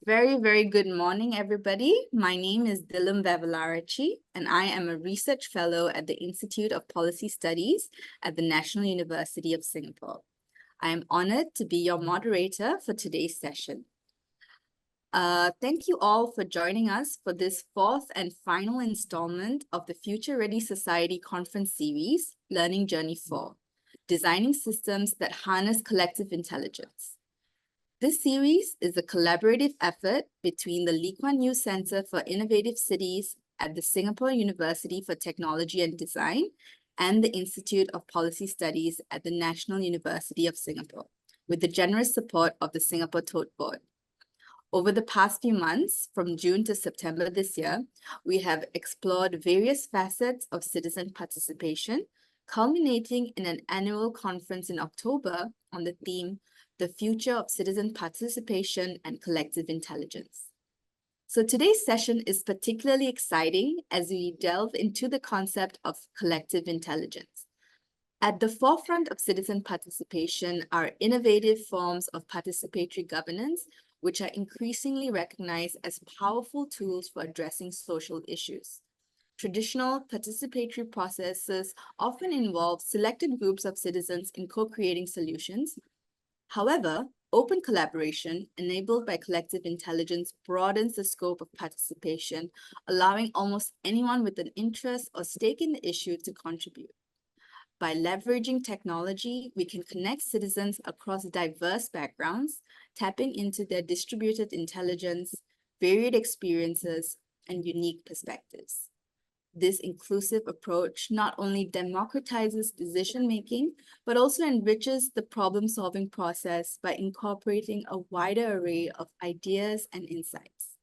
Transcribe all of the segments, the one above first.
very good morning, everybody. My name is Dilam Vavalarachi, and I am a research fellow at the Institute of Policy Studies at the National University of Singapore. I am honored to be your moderator for today's session. Thank you all for joining us for this fourth and final installment of the Future Ready Society Conference Series, Learning Journey 4, Designing Systems that Harness Collective Intelligence. This series is a collaborative effort between the Lee Kuan Yew Center for Innovative Cities at the Singapore University for Technology and Design and the Institute of Policy Studies at the National University of Singapore, with the generous support of the Singapore Tote Board. Over the past few months, from June to September this year, we have explored various facets of citizen participation, culminating in an annual conference in October on the theme, The Future of Citizen Participation and Collective Intelligence. So today's session is particularly exciting as we delve into the concept of collective intelligence. At the forefront of citizen participation are innovative forms of participatory governance, which are increasingly recognized as powerful tools for addressing social issues. Traditional participatory processes often involve selected groups of citizens in co-creating solutions. However, open collaboration enabled by collective intelligence broadens the scope of participation, allowing almost anyone with an interest or stake in the issue to contribute. By leveraging technology, we can connect citizens across diverse backgrounds, tapping into their distributed intelligence, varied experiences, and unique perspectives. This inclusive approach not only democratizes decision-making, but also enriches the problem-solving process by incorporating a wider array of ideas and insights.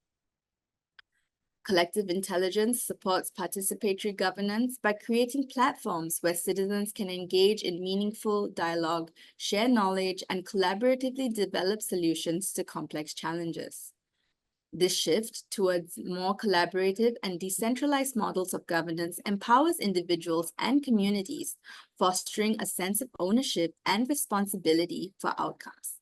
Collective intelligence supports participatory governance by creating platforms where citizens can engage in meaningful dialogue, share knowledge, and collaboratively develop solutions to complex challenges. This shift towards more collaborative and decentralized models of governance empowers individuals and communities, fostering a sense of ownership and responsibility for outcomes.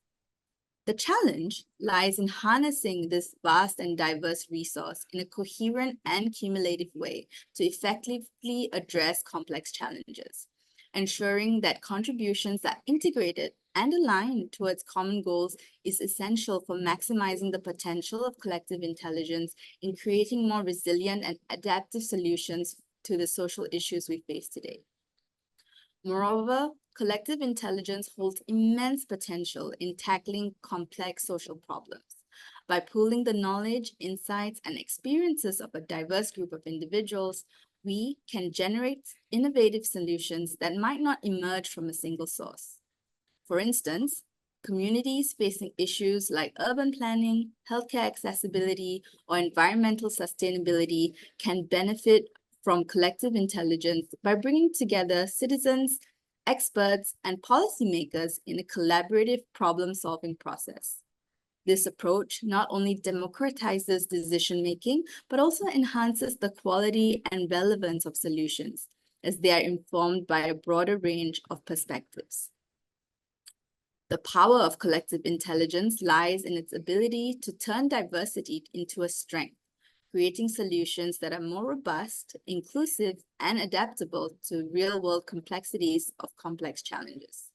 The challenge lies in harnessing this vast and diverse resource in a coherent and cumulative way to effectively address complex challenges, ensuring that contributions are integrated and aligned towards common goals is essential for maximizing the potential of collective intelligence in creating more resilient and adaptive solutions to the social issues we face today. Moreover, collective intelligence holds immense potential in tackling complex social problems. By pooling the knowledge, insights, and experiences of a diverse group of individuals, we can generate innovative solutions that might not emerge from a single source. For instance, communities facing issues like urban planning, healthcare accessibility, or environmental sustainability can benefit from collective intelligence by bringing together citizens, experts, and policymakers in a collaborative problem-solving process. This approach not only democratizes decision-making, but also enhances the quality and relevance of solutions, as they are informed by a broader range of perspectives. The power of collective intelligence lies in its ability to turn diversity into a strength, creating solutions that are more robust, inclusive, and adaptable to real-world complexities of complex challenges.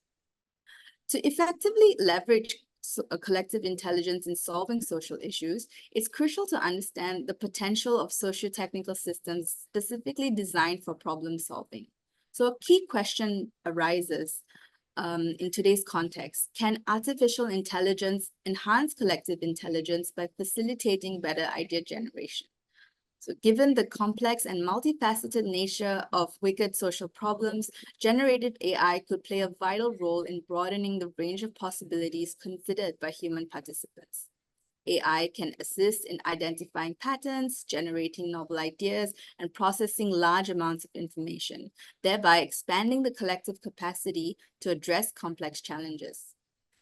To effectively leverage a collective intelligence in solving social issues, it's crucial to understand the potential of socio-technical systems specifically designed for problem solving. So a key question arises in today's context: can artificial intelligence enhance collective intelligence by facilitating better idea generation? So given the complex and multifaceted nature of wicked social problems, generative AI could play a vital role in broadening the range of possibilities considered by human participants. AI can assist in identifying patterns, generating novel ideas, and processing large amounts of information, thereby expanding the collective capacity to address complex challenges.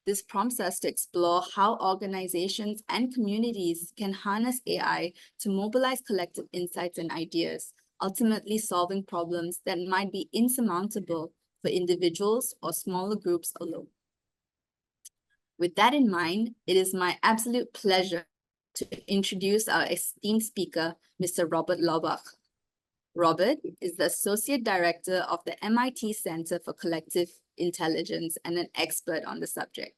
This prompts us to explore how organizations and communities can harness AI to mobilize collective insights and ideas, ultimately solving problems that might be insurmountable for individuals or smaller groups alone. With that in mind, it is my absolute pleasure to introduce our esteemed speaker, Mr. Robert Laubach. Robert is the Associate Director of the MIT Center for Collective Intelligence and an expert on the subject.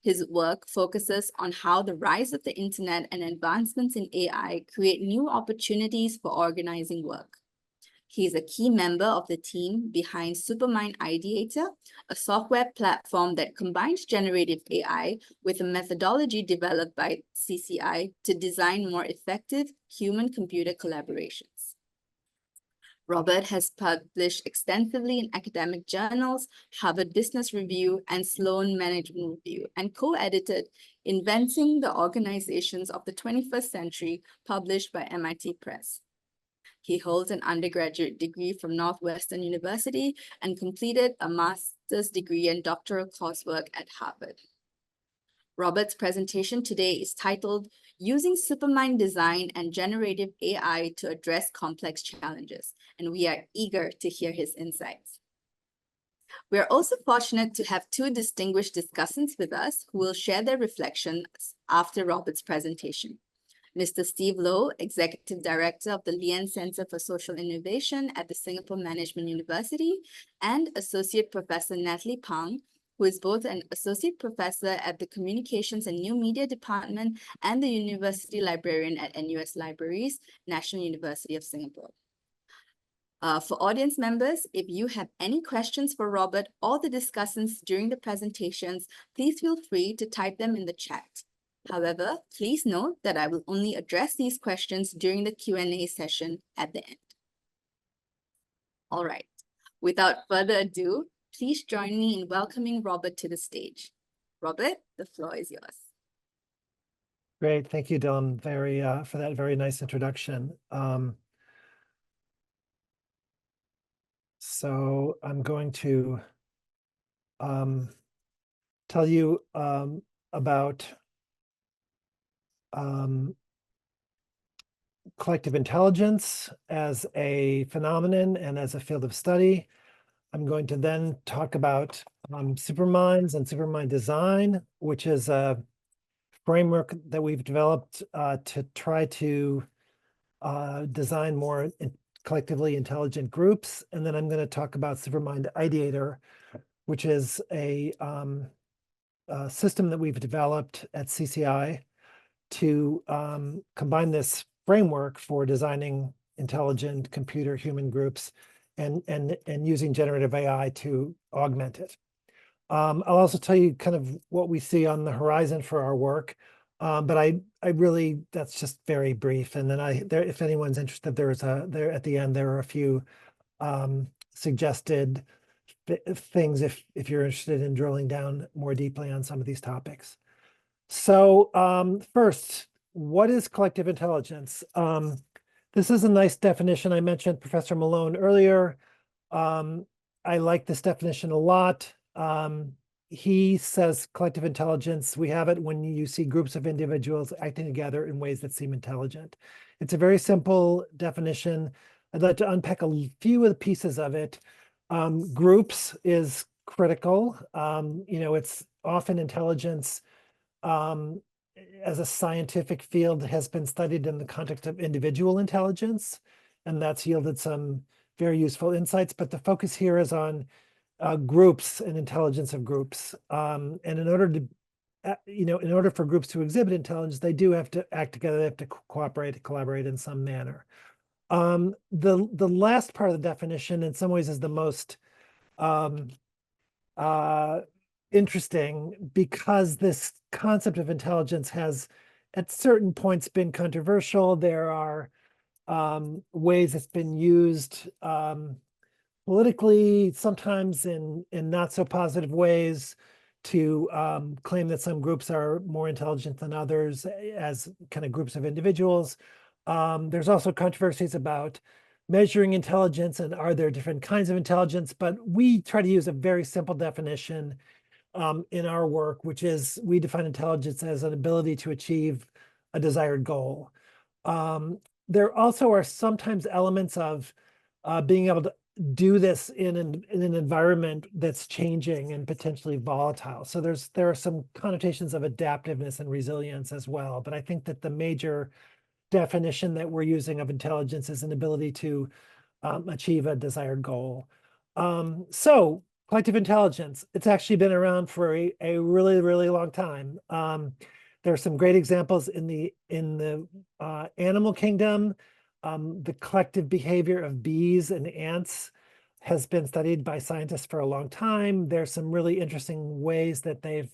His work focuses on how the rise of the internet and advancements in AI create new opportunities for organizing work. He is a key member of the team behind Supermind Ideator, a software platform that combines generative AI with a methodology developed by CCI to design more effective human-computer collaborations. Robert has published extensively in academic journals, Harvard Business Review, and Sloan Management Review, and co-edited Inventing the Organizations of the 21st Century, published by MIT Press. He holds an undergraduate degree from Northwestern University and completed a master's degree and doctoral coursework at Harvard. Robert's presentation today is titled, Using Supermind Design and Generative AI to Address Complex Challenges, and we are eager to hear his insights. We are also fortunate to have two distinguished discussants with us who will share their reflections after Robert's presentation. Mr. Steve Lowe, Executive Director of the Lien Center for Social Innovation at the Singapore Management University, and Associate Professor Natalie Pang, who is both an Associate Professor at the Communications and New Media Department and the University Librarian at NUS Libraries, National University of Singapore. For audience members, if you have any questions for Robert or the discussants during the presentations, please feel free to type them in the chat. However, please note that I will only address these questions during the Q&A session at the end. All right, without further ado, please join me in welcoming Robert to the stage. Robert, the floor is yours. Great, thank you, Dawn, for that very nice introduction. So I'm going to tell you about collective intelligence as a phenomenon and as a field of study. I'm going to then talk about superminds and supermind design, which is a framework that we've developed to try to design more collectively intelligent groups. And then I'm going to talk about Supermind Ideator, which is a system that we've developed at CCI to combine this framework for designing intelligent computer human groups and using generative AI to augment it. I'll also tell you kind of what we see on the horizon for our work, but I really, that's just very brief. And then if anyone's interested, there at the end, there are a few suggested things if you're interested in drilling down more deeply on some of these topics. So first, what is collective intelligence? This is a nice definition. I mentioned Professor Malone earlier. I like this definition a lot. He says collective intelligence, we have it when you see groups of individuals acting together in ways that seem intelligent. It's a very simple definition. I'd like to unpack a few of the pieces of it. Groups is critical. It's often intelligence as a scientific field has been studied in the context of individual intelligence, and that's yielded some very useful insights. But the focus here is on groups and intelligence of groups. And in order for groups to exhibit intelligence, they do have to act together. They have to cooperate, collaborate in some manner. The last part of the definition, in some ways, is the most interesting, because this concept of intelligence has, at certain points, been controversial. There are ways it's been used politically, sometimes in not so positive ways, to claim that some groups are more intelligent than others as kind of groups of individuals. There's also controversies about measuring intelligence and are there different kinds of intelligence, but we try to use a very simple definition in our work, which is we define intelligence as an ability to achieve a desired goal. There also are sometimes elements of being able to do this in an environment that's changing and potentially volatile. So there are some connotations of adaptiveness and resilience as well. But I think that the major definition that we're using of intelligence is an ability to achieve a desired goal. So collective intelligence, it's actually been around for a really, really long time. There are some great examples in the animal kingdom. The collective behavior of bees and ants has been studied by scientists for a long time. There's some really interesting ways that the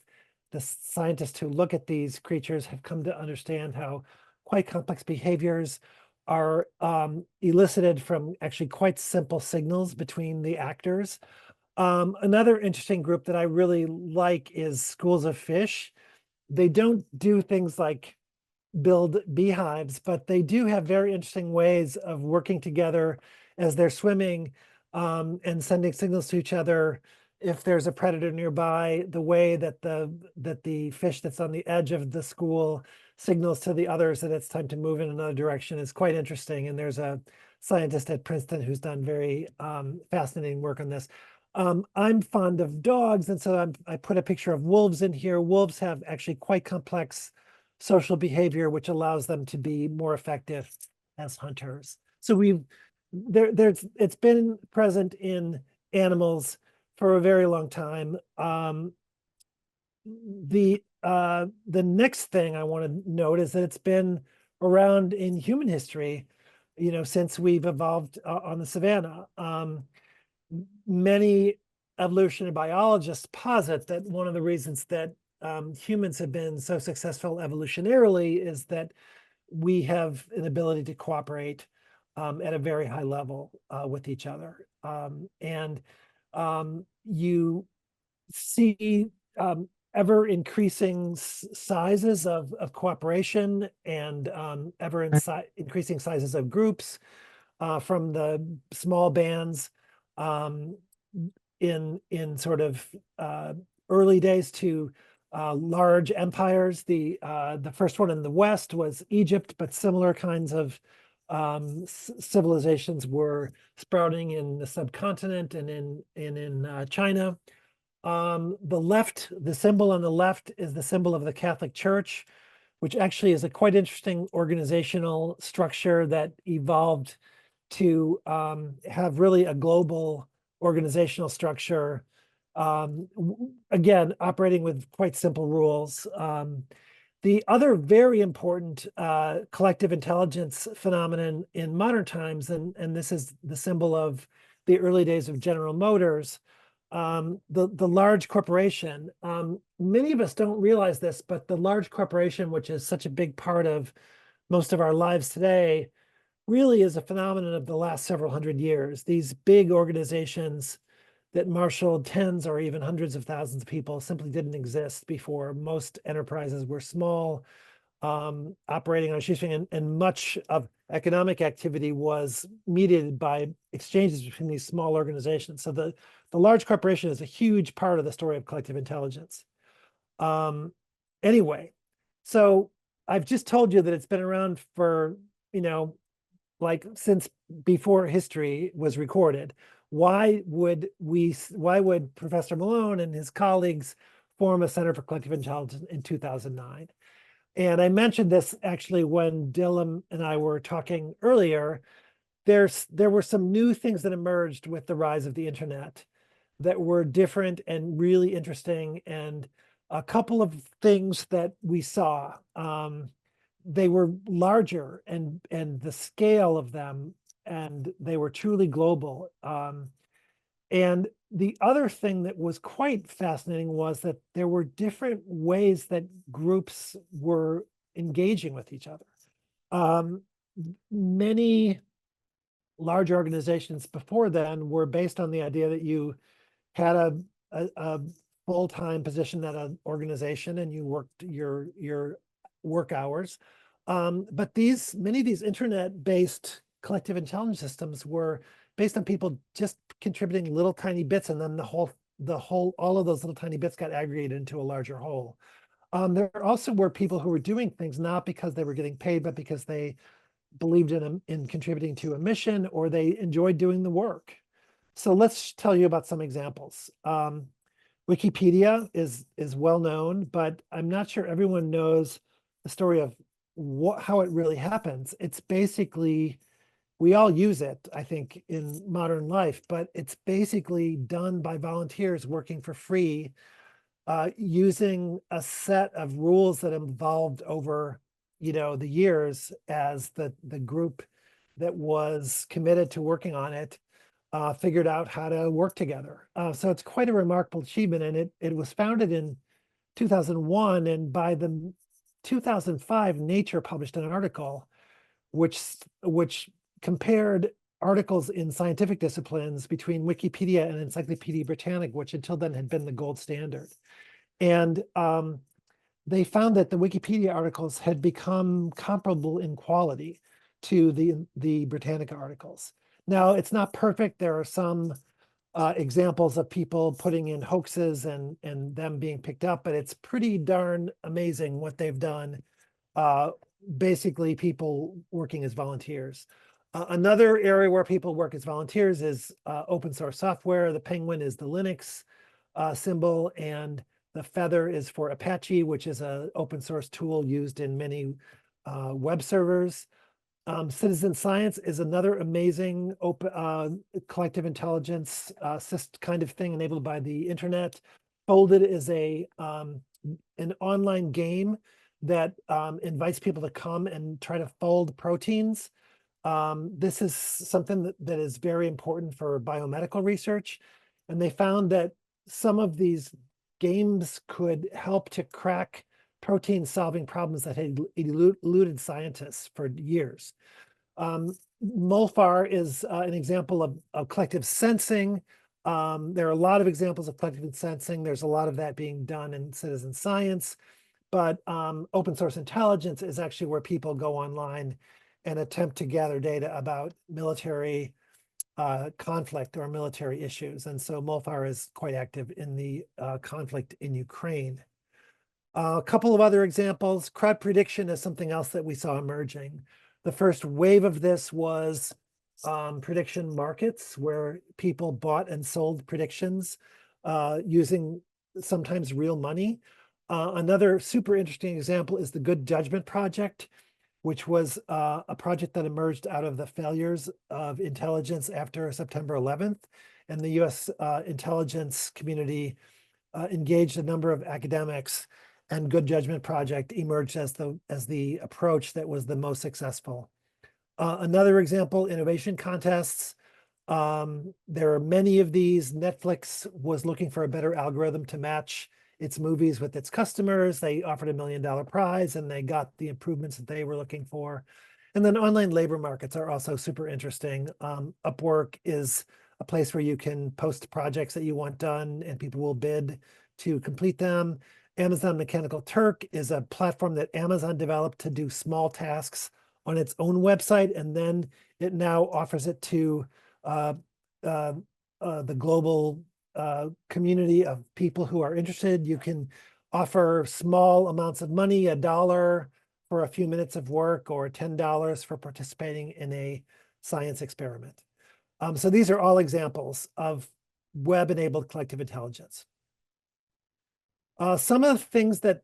scientists who look at these creatures have come to understand how quite complex behaviors are elicited from actually quite simple signals between the actors. Another interesting group that I really like is schools of fish. They don't do things like build beehives, but they do have very interesting ways of working together as they're swimming and sending signals to each other if there's a predator nearby. The way that the fish that's on the edge of the school signals to the others that it's time to move in another direction is quite interesting. And there's a scientist at Princeton who's done very fascinating work on this. I'm fond of dogs, and so I put a picture of wolves in here. Wolves have actually quite complex social behavior, which allows them to be more effective as hunters. So it's been present in animals for a very long time. The next thing I want to note is that it's been around in human history, since we've evolved on the savannah. Many evolutionary biologists posit that one of the reasons that humans have been so successful evolutionarily is that we have an ability to cooperate at a very high level with each other. And you see ever increasing sizes of cooperation and ever increasing sizes of groups from the small bands in sort of early days to large empires. The first one in the West was Egypt, but similar kinds of civilizations were sprouting in the subcontinent and in China. The symbol on the left is the symbol of the Catholic Church, which actually is a quite interesting organizational structure that evolved to have really a global organizational structure, again, operating with quite simple rules. The other very important collective intelligence phenomenon in modern times, and this is the symbol of the early days of General Motors, the large corporation. Many of us don't realize this, but the large corporation, which is such a big part of most of our lives today, really is a phenomenon of the last several hundred years. These big organizations that marshaled tens or even hundreds of thousands of people simply didn't exist before. Most enterprises were small, operating on a shoestring, and much of economic activity was mediated by exchanges between these small organizations. So the large corporation is a huge part of the story of collective intelligence. Anyway, so I've just told you that it's been around for, like since before history was recorded. Why would Professor Malone and his colleagues form a Center for Collective Intelligence in 2009? And I mentioned this actually when Dylan and I were talking earlier. There were some new things that emerged with the rise of the internet that were different and really interesting, and a couple of things that we saw. They were larger and the scale of them, and they were truly global. And the other thing that was quite fascinating was that there were different ways that groups were engaging with each other. Many large organizations before then were based on the idea that you had a full-time position at an organization and you worked your work hours. But many of these internet-based collective intelligence systems were based on people just contributing little tiny bits, and then all of those little tiny bits got aggregated into a larger whole. There also were people who were doing things not because they were getting paid, but because they believed in contributing to a mission, or they enjoyed doing the work. So let's tell you about some examples. Wikipedia is well known, but I'm not sure everyone knows the story of how it really happens. It's basically, we all use it, I think, in modern life, but it's basically done by volunteers working for free, using a set of rules that evolved over, the years as the group that was committed to working on it figured out how to work together. So it's quite a remarkable achievement, and it was founded in 2001, and by the 2005, Nature published an article which compared articles in scientific disciplines between Wikipedia and Encyclopedia Britannica, which until then had been the gold standard. And they found that the Wikipedia articles had become comparable in quality to the Britannica articles. Now, it's not perfect. There are some examples of people putting in hoaxes and them being picked up, but it's pretty darn amazing what they've done. Basically, people working as volunteers. Another area where people work as volunteers is open source software. The penguin is the Linux symbol, and the feather is for Apache, which is an open source tool used in many web servers. Citizen science is another amazing open collective intelligence kind of thing enabled by the internet. Folded is an online game that invites people to come and try to fold proteins. This is something that is very important for biomedical research. And they found that some of these games could help to crack protein solving problems that had eluded scientists for years. MOLFAR is an example of collective sensing. There are a lot of examples of collective sensing. There's a lot of that being done in citizen science, but open source intelligence is actually where people go online and attempt to gather data about military conflict or military issues. And so MOLFAR is quite active in the conflict in Ukraine. A couple of other examples. Crowd prediction is something else that we saw emerging. The first wave of this was prediction markets, where people bought and sold predictions using sometimes real money. Another super interesting example is the Good Judgment Project, which was a project that emerged out of the failures of intelligence after September 11th. And the US intelligence community engaged a number of academics, and Good Judgment Project emerged as the approach that was the most successful. Another example, innovation contests. There are many of these. Netflix was looking for a better algorithm to match its movies with its customers. They offered $1 million prize, and they got the improvements that they were looking for. And then online labor markets are also super interesting. Upwork is a place where you can post projects that you want done, and people will bid to complete them. Amazon Mechanical Turk is a platform that Amazon developed to do small tasks on its own website, and then it now offers it to the global community of people who are interested. You can offer small amounts of money, $1 for a few minutes of work, or $10 for participating in a science experiment. So these are all examples of web-enabled collective intelligence. Some of the things that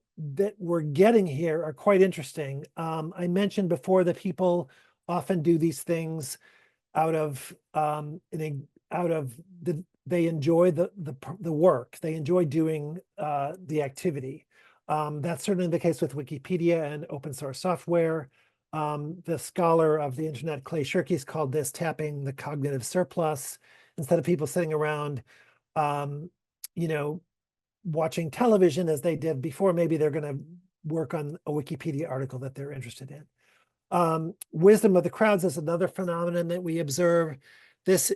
we're getting here are quite interesting. I mentioned before that people often do these things out of they enjoy the work. They enjoy doing the activity. That's certainly the case with Wikipedia and open source software. The scholar of the internet, Clay Shirky's called this tapping the cognitive surplus. Instead of people sitting around, watching television as they did before, maybe they're going to work on a Wikipedia article that they're interested in. Wisdom of the crowds is another phenomenon that we observe. This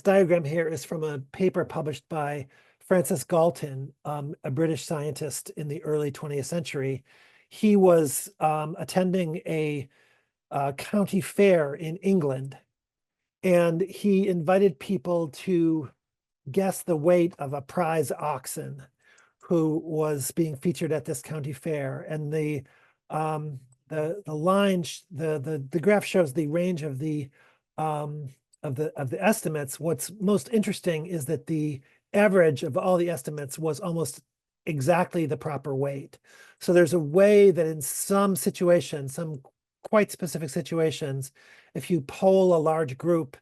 diagram here is from a paper published by Francis Galton, a British scientist in the early 20th century. He was attending a county fair in England, and he invited people to guess the weight of a prize oxen who was being featured at this county fair. And the line, the graph shows the range of the the estimates, what's most interesting is that the average of all the estimates was almost exactly the proper weight. So there's a way that in some situations, some quite specific situations, if you poll a large group,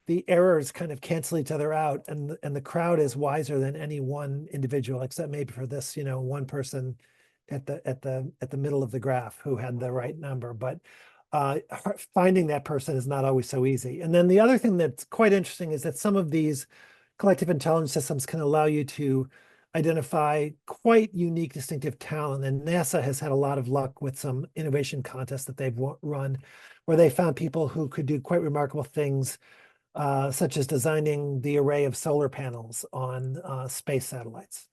the errors kind of cancel each other out, and the crowd is wiser than any one individual, except maybe for this, one person at the middle of the graph who had the right number. But finding that person is not always so easy. And then the other thing that's quite interesting is that some of these collective intelligence systems can allow you to identify quite unique, distinctive talent. And NASA has had a lot of luck with some innovation contests that they've run, where they found people who could do quite remarkable things, such as designing the array of solar panels on space satellites.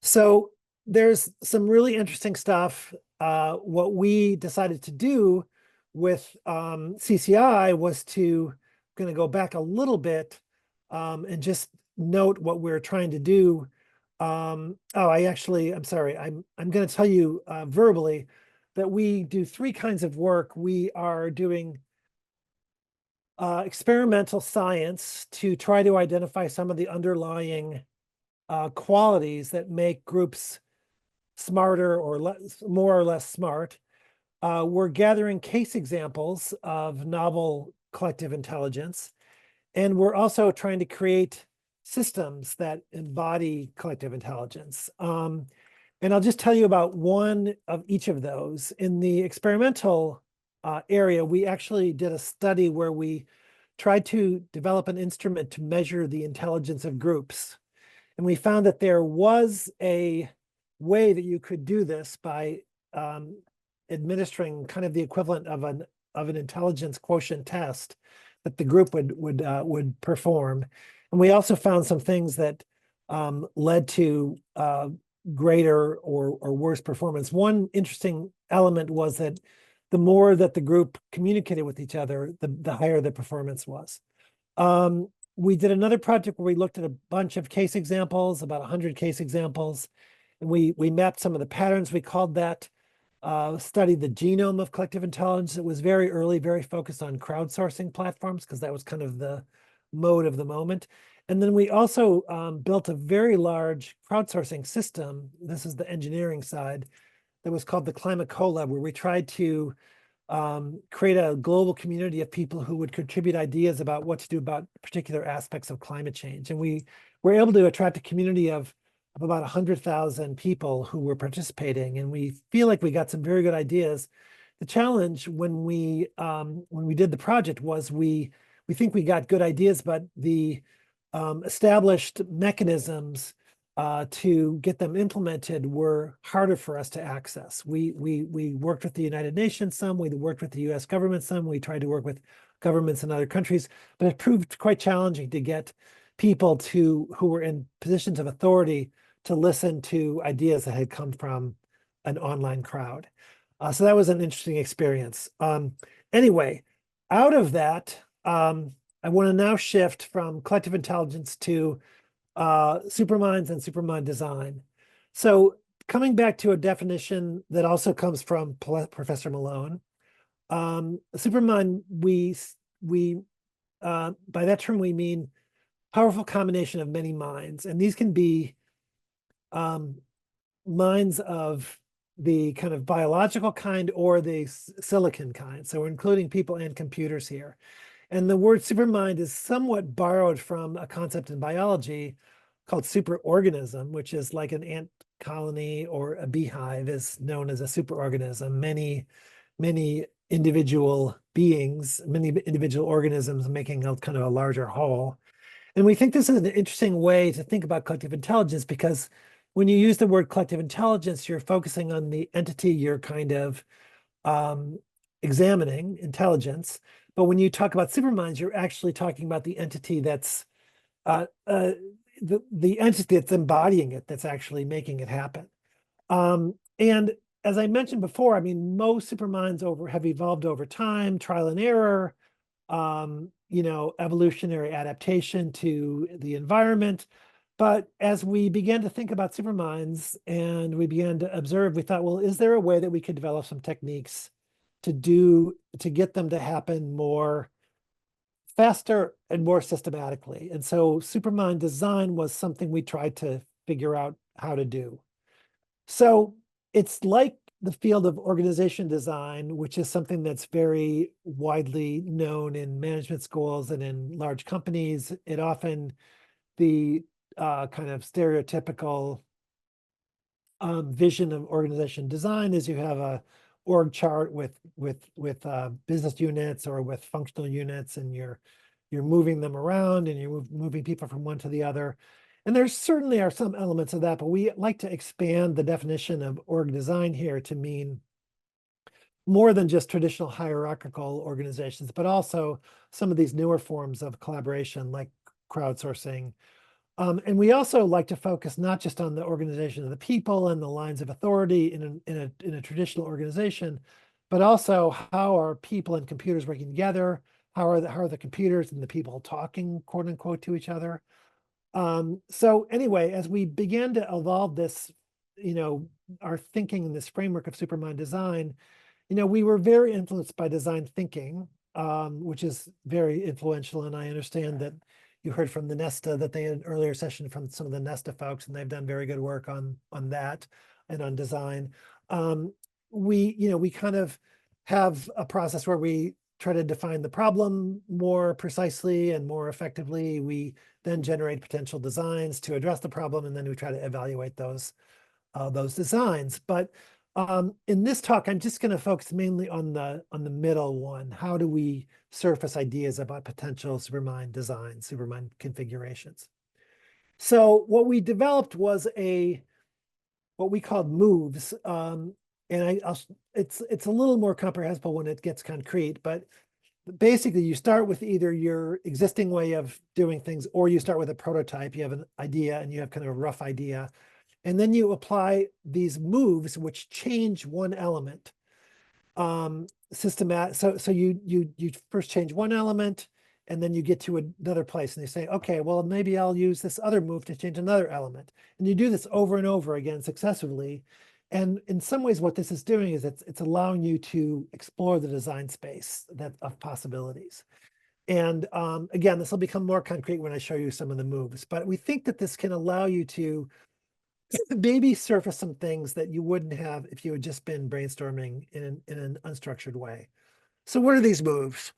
So there's some really interesting stuff. What we decided to do with CCI was going to go back a little bit and just note what we're trying to do. I'm sorry, I'm going to tell you verbally that we do 3 kinds of work. We are doing experimental science to try to identify some of the underlying qualities that make groups smarter or more or less smart. We're gathering case examples of novel collective intelligence, and we're also trying to create systems that embody collective intelligence. And I'll just tell you about one of each of those. In the experimental area, we actually did a study where we tried to develop an instrument to measure the intelligence of groups. And we found that there was a way that you could do this by administering kind of the equivalent of an intelligence quotient test that the group would perform. And we also found some things that led to greater or worse performance. One interesting element was that the more that the group communicated with each other, the higher the performance was. We did another project where we looked at a bunch of case examples, about 100 case examples, and we mapped some of the patterns. We called that study the genome of collective intelligence. It was very early, very focused on crowdsourcing platforms, because that was kind of the mode of the moment. And then we also built a very large crowdsourcing system. This is the engineering side, that was called the Climate Collab, where we tried to create a global community of people who would contribute ideas about what to do about particular aspects of climate change. And we were able to attract a community of about 100,000 people who were participating, and we feel like we got some very good ideas. The challenge when we did the project was we think we got good ideas, but the established mechanisms to get them implemented were harder for us to access. We worked with the United Nations some, we worked with the US government some, we tried to work with governments in other countries, but it proved quite challenging to get people who were in positions of authority to listen to ideas that had come from an online crowd. So that was an interesting experience. Anyway, out of that, I want to now shift from collective intelligence to superminds and supermind design. So coming back to a definition that also comes from Professor Malone, supermind, by that term we mean powerful combination of many minds, and these can be minds of the kind of biological kind or the silicon kind. So we're including people and computers here. And the word supermind is somewhat borrowed from a concept in biology called superorganism, which is like an ant colony or a beehive is known as a superorganism. Many individual beings, many individual organisms making a kind of a larger whole. And we think this is an interesting way to think about collective intelligence, because when you use the word collective intelligence, you're focusing on the entity you're kind of examining, intelligence. But when you talk about superminds, you're actually talking about the entity that's the entity that's embodying it, that's actually making it happen. And as I mentioned before, I mean, most superminds have evolved over time, trial and error, evolutionary adaptation to the environment. But as we began to think about superminds and we began to observe, we thought, well, is there a way that we could develop some techniques to get them to happen more faster and more systematically. And so Supermind Design was something we tried to figure out how to do. So it's like the field of organization design, which is something that's very widely known in management schools and in large companies. It often, the kind of stereotypical vision of organization design is you have a org chart with business units or with functional units, and you're moving them around and you're moving people from one to the other. And there certainly are some elements of that, but we like to expand the definition of org design here to mean more than just traditional hierarchical organizations, but also some of these newer forms of collaboration like crowdsourcing. And we also like to focus not just on the organization of the people and the lines of authority in a traditional organization, but also how are people and computers working together? How are the computers and the people talking, quote unquote, to each other? So anyway, as we began to evolve this, our thinking in this framework of Supermind Design, we were very influenced by design thinking, which is very influential. And I understand that you heard from the Nesta that they had an earlier session from some of the Nesta folks, and they've done very good work on that and on design. We kind of have a process where we try to define the problem more precisely and more effectively. We then generate potential designs to address the problem, and then we try to evaluate those designs. But in this talk, I'm just going to focus mainly on the middle one. How do we surface ideas about potential Supermind designs, Supermind configurations? So what we developed was what we called moves. And it's a little more comprehensible when it gets concrete, but basically you start with either your existing way of doing things, or you start with a prototype. You have an idea and you have kind of a rough idea. And then you apply these moves which change one element. So you first change one element, and then you get to another place and you say, okay, well, maybe I'll use this other move to change another element. And you do this over and over again successively. And in some ways, what this is doing is it's allowing you to explore the design space of possibilities. And again, this will become more concrete when I show you some of the moves. But we think that this can allow you to maybe surface some things that you wouldn't have if you had just been brainstorming in an unstructured way. So what are these moves?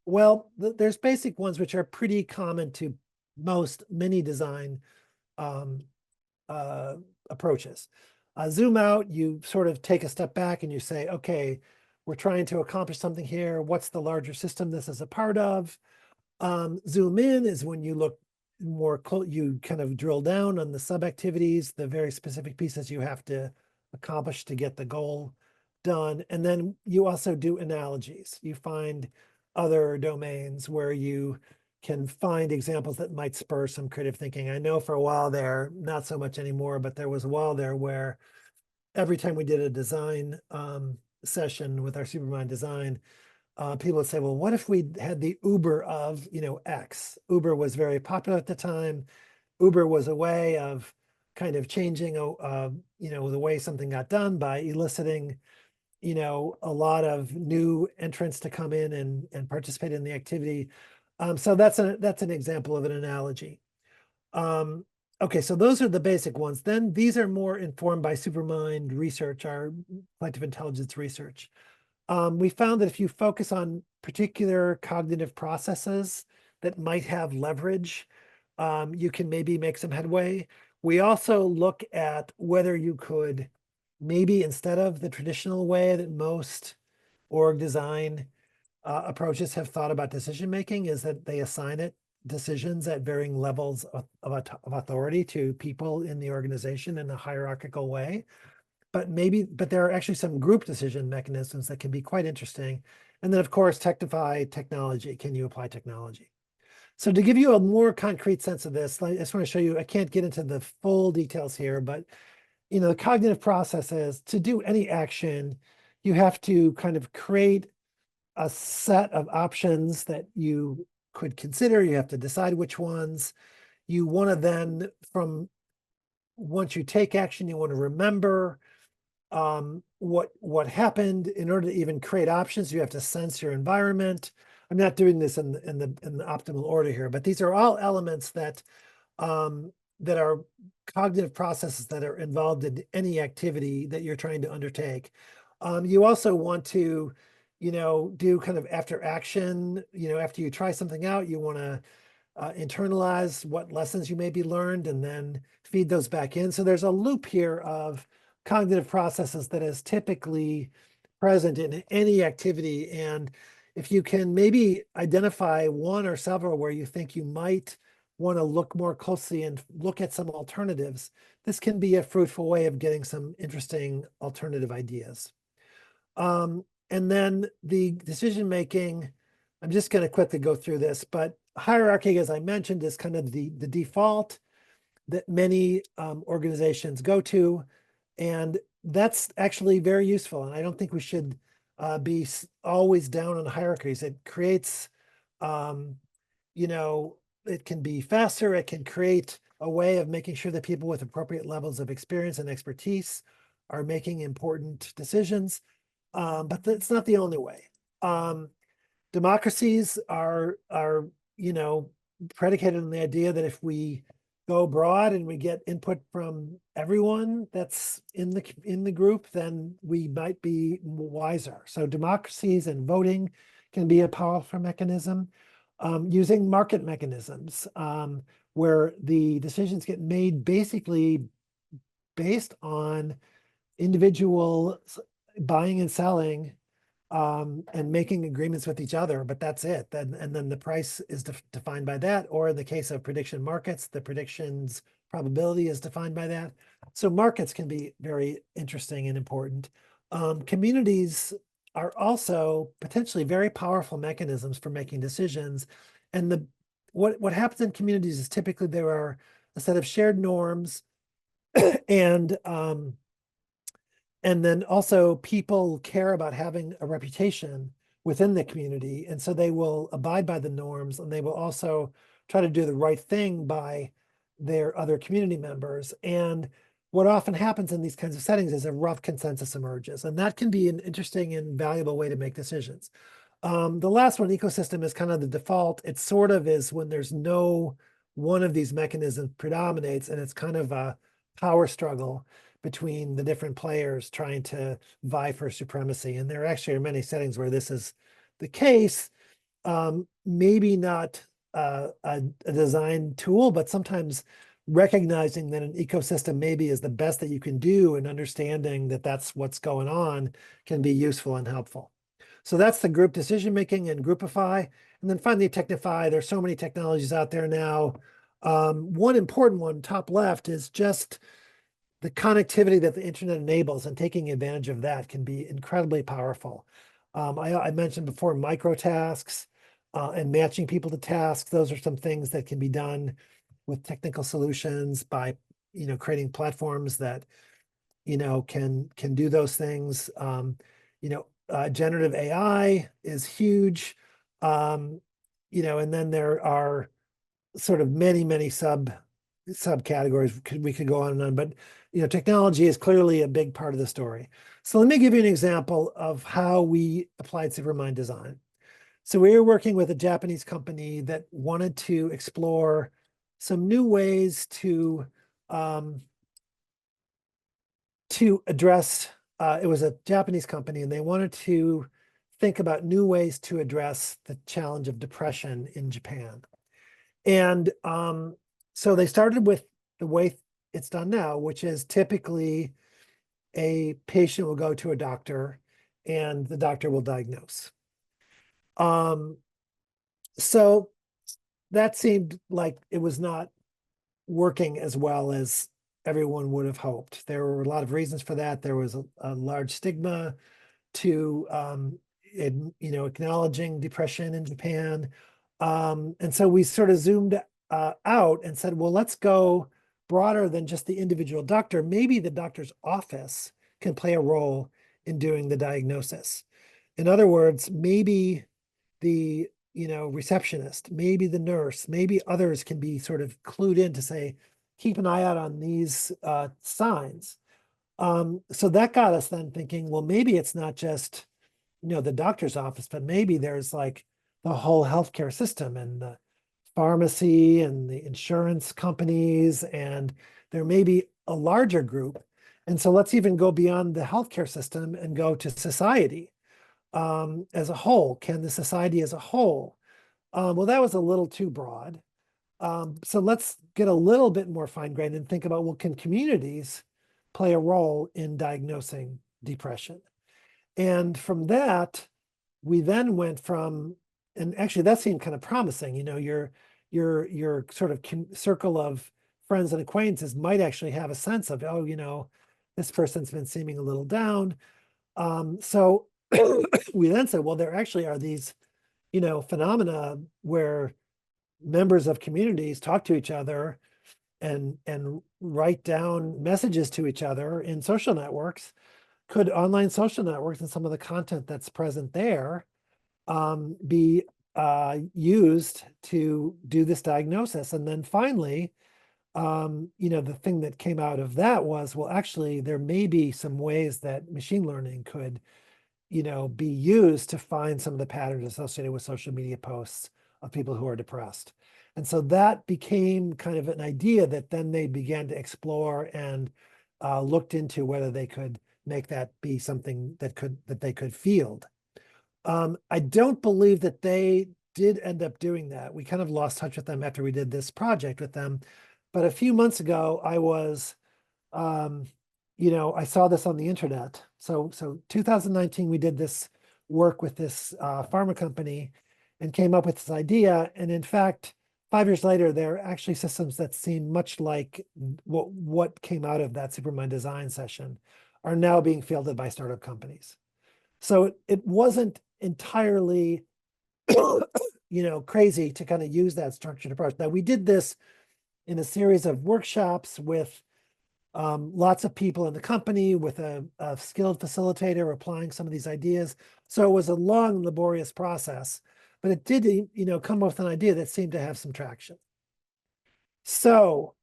Well, there's basic ones which are pretty common to many design approaches. Zoom out, you sort of take a step back and you say, okay, we're trying to accomplish something here. What's the larger system this is a part of? Zoom in is when you look more close, you kind of drill down on the sub-activities, the very specific pieces you have to accomplish to get the goal done. And then you also do analogies. You find other domains where you can find examples that might spur some creative thinking. I know for a while there, not so much anymore, but there was a while there where every time we did a design session with our Supermind Design, people would say, well, what if we had the Uber of, X? Uber was very popular at the time. Uber was a way of kind of changing, the way something got done by eliciting, a lot of new entrants to come in and participate in the activity. So that's an example of an analogy. Okay, so those are the basic ones. Then these are more informed by Supermind research, our collective intelligence research. We found that if you focus on particular cognitive processes that might have leverage, you can maybe make some headway. We also look at whether you could maybe, instead of the traditional way that most org design approaches have thought about decision making, is that they assign decisions at varying levels of authority to people in the organization in a hierarchical way. But there are actually some group decision mechanisms that can be quite interesting. And then, of course, technology. Can you apply technology? So to give you a more concrete sense of this, I just want to show you, I can't get into the full details here, but the cognitive process is to do any action, you have to kind of create a set of options that you could consider. You have to decide which ones. You want to then, once you take action, you want to remember what happened. In order to even create options, you have to sense your environment. I'm not doing this in the optimal order here, but these are all elements that that are cognitive processes that are involved in any activity that you're trying to undertake. You also want to, do kind of after action, after you try something out, you want to internalize what lessons you maybe learned and then feed those back in. So there's a loop here of cognitive processes that is typically present in any activity. And if you can maybe identify one or several where you think you might want to look more closely and look at some alternatives, this can be a fruitful way of getting some interesting alternative ideas. And then the decision making, I'm just going to quickly go through this, but hierarchy, as I mentioned, is kind of the default that many organizations go to. And that's actually very useful. And I don't think we should be always down on hierarchies. It creates, it can be faster. It can create a way of making sure that people with appropriate levels of experience and expertise are making important decisions. But that's not the only way. Democracies are predicated on the idea that if we go broad and we get input from everyone that's in the group, then we might be wiser. So democracies and voting can be a powerful mechanism. Using market mechanisms, where the decisions get made basically based on individuals buying and selling and making agreements with each other, but that's it. And then the price is defined by that, or in the case of prediction markets, the predictions probability is defined by that. So markets can be very interesting and important. Communities are also potentially very powerful mechanisms for making decisions. And what happens in communities is typically there are a set of shared norms and then also people care about having a reputation within the community. And so they will abide by the norms, and they will also try to do the right thing by their other community members. And what often happens in these kinds of settings is a rough consensus emerges, and that can be an interesting and valuable way to make decisions. The last one, ecosystem, is kind of the default. It sort of is when there's no one of these mechanisms predominates, and it's kind of a power struggle between the different players trying to vie for supremacy. And there actually are many settings where this is the case. Maybe not a design tool, but sometimes recognizing that an ecosystem maybe is the best that you can do, and understanding that that's what's going on can be useful and helpful. So that's the group decision-making and groupify. And then finally, technify. There's so many technologies out there now. One important one, top left, is just the connectivity that the internet enables, and taking advantage of that can be incredibly powerful. I mentioned before microtasks and matching people to tasks. Those are some things that can be done with technical solutions by creating platforms that can do those things. Generative AI is huge. And then there are sort of many subcategories. We could go on and on, but technology is clearly a big part of the story. So let me give you an example of how we applied Supermind Design. So we were working with a Japanese company that wanted to explore some new ways to address, it was a Japanese company, and they wanted to think about new ways to address the challenge of depression in Japan. And so they started with the way it's done now, which is typically a patient will go to a doctor and the doctor will diagnose. So that seemed like it was not working as well as everyone would have hoped. There were a lot of reasons for that. There was a large stigma to acknowledging depression in Japan. And so we sort of zoomed out and said, well, let's go broader than just the individual doctor. Maybe the doctor's office can play a role in doing the diagnosis. In other words, maybe the receptionist, maybe the nurse, maybe others can be sort of clued in to say, keep an eye out on these signs. So that got us then thinking, well, maybe it's not just the doctor's office, but maybe there's like the whole healthcare system and the pharmacy and the insurance companies, and there may be a larger group. And so let's even go beyond the healthcare system and go to society as a whole. Can the society as a whole? Well, that was a little too broad. So let's get a little bit more fine-grained and think about, well, can communities play a role in diagnosing depression? And from that, we then went from, and actually that seemed kind of promising, your sort of circle of friends and acquaintances might actually have a sense of, oh, this person's been seeming a little down. So we then said, well, there actually are these, phenomena where members of communities talk to each other and write down messages to each other in social networks. Could online social networks and some of the content that's present there be used to do this diagnosis? And then finally, the thing that came out of that was, well, actually, there may be some ways that machine learning could, be used to find some of the patterns associated with social media posts of people who are depressed. And so that became kind of an idea that then they began to explore and looked into whether they could make that be something that they could field. I don't believe that they did end up doing that. We kind of lost touch with them after we did this project with them. But a few months ago, I was, I saw this on the internet. So 2019, we did this work with this pharma company and came up with this idea. And in fact, 5 years later, there are actually systems that seem much like what came out of that Supermind design session are now being fielded by startup companies. So it wasn't entirely, crazy to kind of use that structured approach. Now, we did this in a series of workshops with lots of people in the company, with a skilled facilitator applying some of these ideas. So it was a long, laborious process, but it did, come up with an idea that seemed to have some traction. So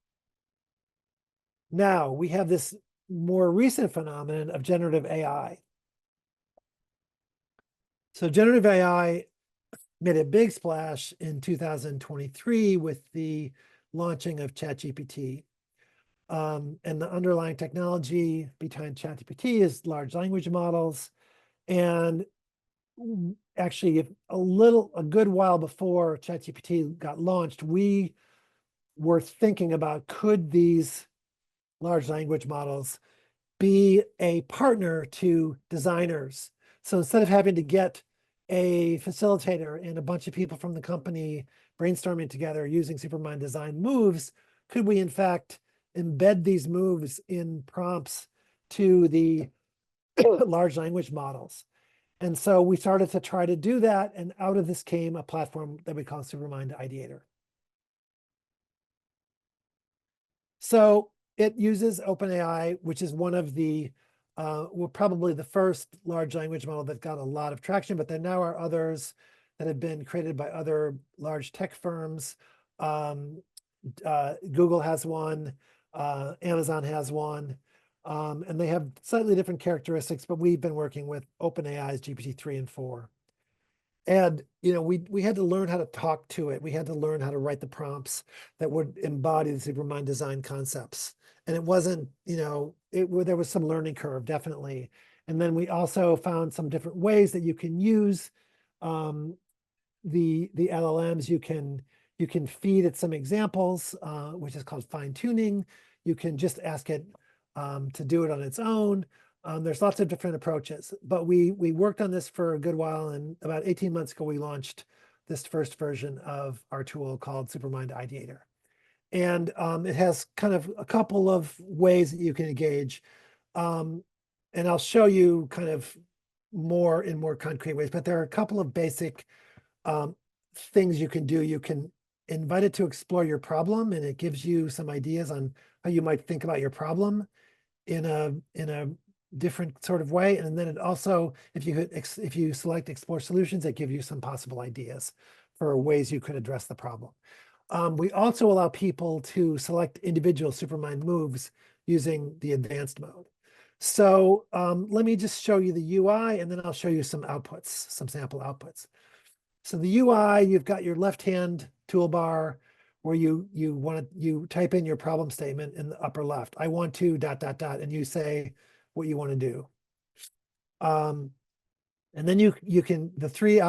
now we have this more recent phenomenon of generative AI. So generative AI made a big splash in 2023 with the launching of ChatGPT. And the underlying technology behind ChatGPT is large language models. And actually, a good while before ChatGPT got launched, we were thinking about, could these large language models be a partner to designers? So instead of having to get a facilitator and a bunch of people from the company brainstorming together using Supermind design moves, could we in fact embed these moves in prompts to the large language models? And so we started to try to do that, and out of this came a platform that we call Supermind Ideator. So it uses OpenAI, which is one of the, well, probably the first large language model that got a lot of traction, but there now are others that have been created by other large tech firms. Google has one, Amazon has one, and they have slightly different characteristics, but we've been working with OpenAI's GPT-3 and 4. And, we had to learn how to talk to it. We had to learn how to write the prompts that would embody the Supermind design concepts. And it wasn't, there was some learning curve, definitely. And then we also found some different ways that you can use the LLMs. You can feed it some examples, which is called fine tuning. You can just ask it to do it on its own. There's lots of different approaches, but we worked on this for a good while, and about 18 months ago, we launched this first version of our tool called Supermind Ideator. And it has kind of a couple of ways that you can engage. And I'll show you kind of in more concrete ways, but there are a couple of basic things you can do. You can invite it to explore your problem, and it gives you some ideas on how you might think about your problem in a different sort of way. And then it also, if you select explore solutions, it gives you some possible ideas for ways you could address the problem. We also allow people to select individual Supermind moves using the advanced mode. So let me just show you the UI, and then I'll show you some outputs, some sample outputs. So the UI, you've got your left-hand toolbar where you type in your problem statement in the upper left. I want to ... and you say what you want to do. And then you can, the three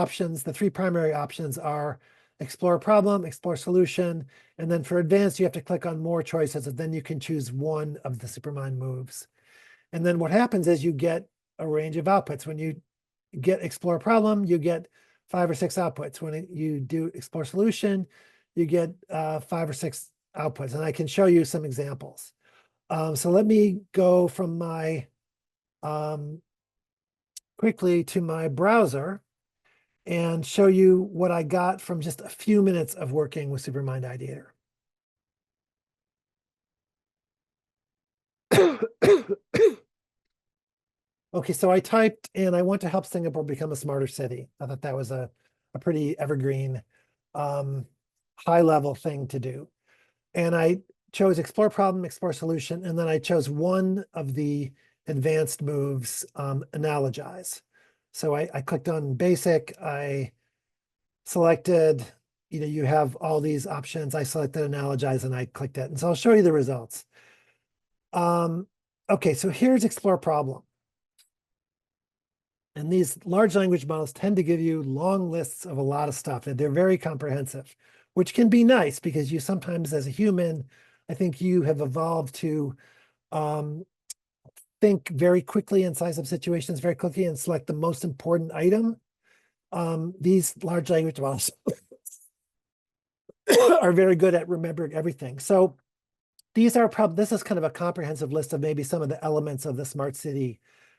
primary options are explore problem, explore solution, and then for advanced, you have to click on more choices, and then you can choose one of the Supermind moves. And then what happens is you get a range of outputs. When you get explore problem, you get 5 or 6 outputs. When you do explore solution, you get 5 or 6 outputs. And I can show you some examples. So let me go from my quickly to my browser and show you what I got from just a few minutes of working with Supermind Ideator. Okay, so I typed in, I want to help Singapore become a smarter city. I thought that was a pretty evergreen, high level thing to do. And I chose explore problem, explore solution, and then I chose one of the advanced moves, analogize. So I clicked on basic, I selected, you have all these options. I selected analogize and I clicked it. And so I'll show you the results. Okay, so here's explore problem. And these large language models tend to give you long lists of a lot of stuff, and they're very comprehensive, which can be nice because you sometimes, as a human, I think you have evolved to think very quickly in size of situations, very quickly, and select the most important item. These large language models are very good at remembering everything. So these are this is kind of a comprehensive list of maybe some of the elements of the smart city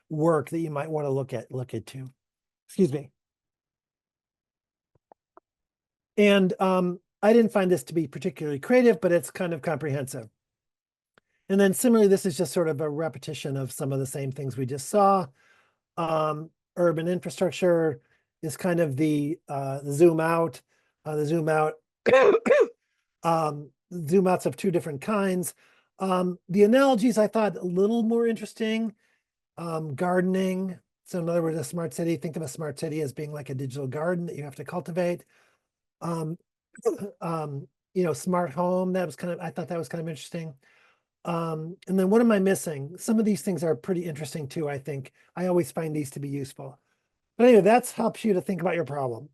work that you might want to look into. Excuse me. And I didn't find this to be particularly creative, but it's kind of comprehensive. And then similarly, this is just sort of a repetition of some of the same things we just saw. Urban infrastructure is kind of the zoom out, the zoom out, zoom outs of 2 different kinds. The analogies I thought a little more interesting. Gardening. So in other words, a smart city, think of a smart city as being like a digital garden that you have to cultivate. Smart home, I thought that was kind of interesting. And then what am I missing? Some of these things are pretty interesting too, I think. I always find these to be useful. But anyway, that helps you to think about your problem.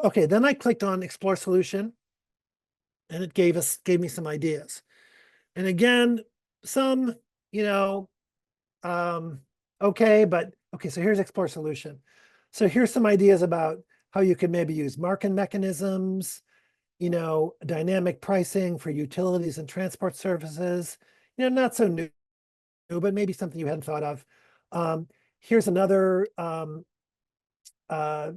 Okay, then I clicked on explore solution and it gave me some ideas. And again, some, okay, so here's explore solution. So here's some ideas about how you could maybe use market mechanisms, dynamic pricing for utilities and transport services, not so new, but maybe something you hadn't thought of. Here's another, I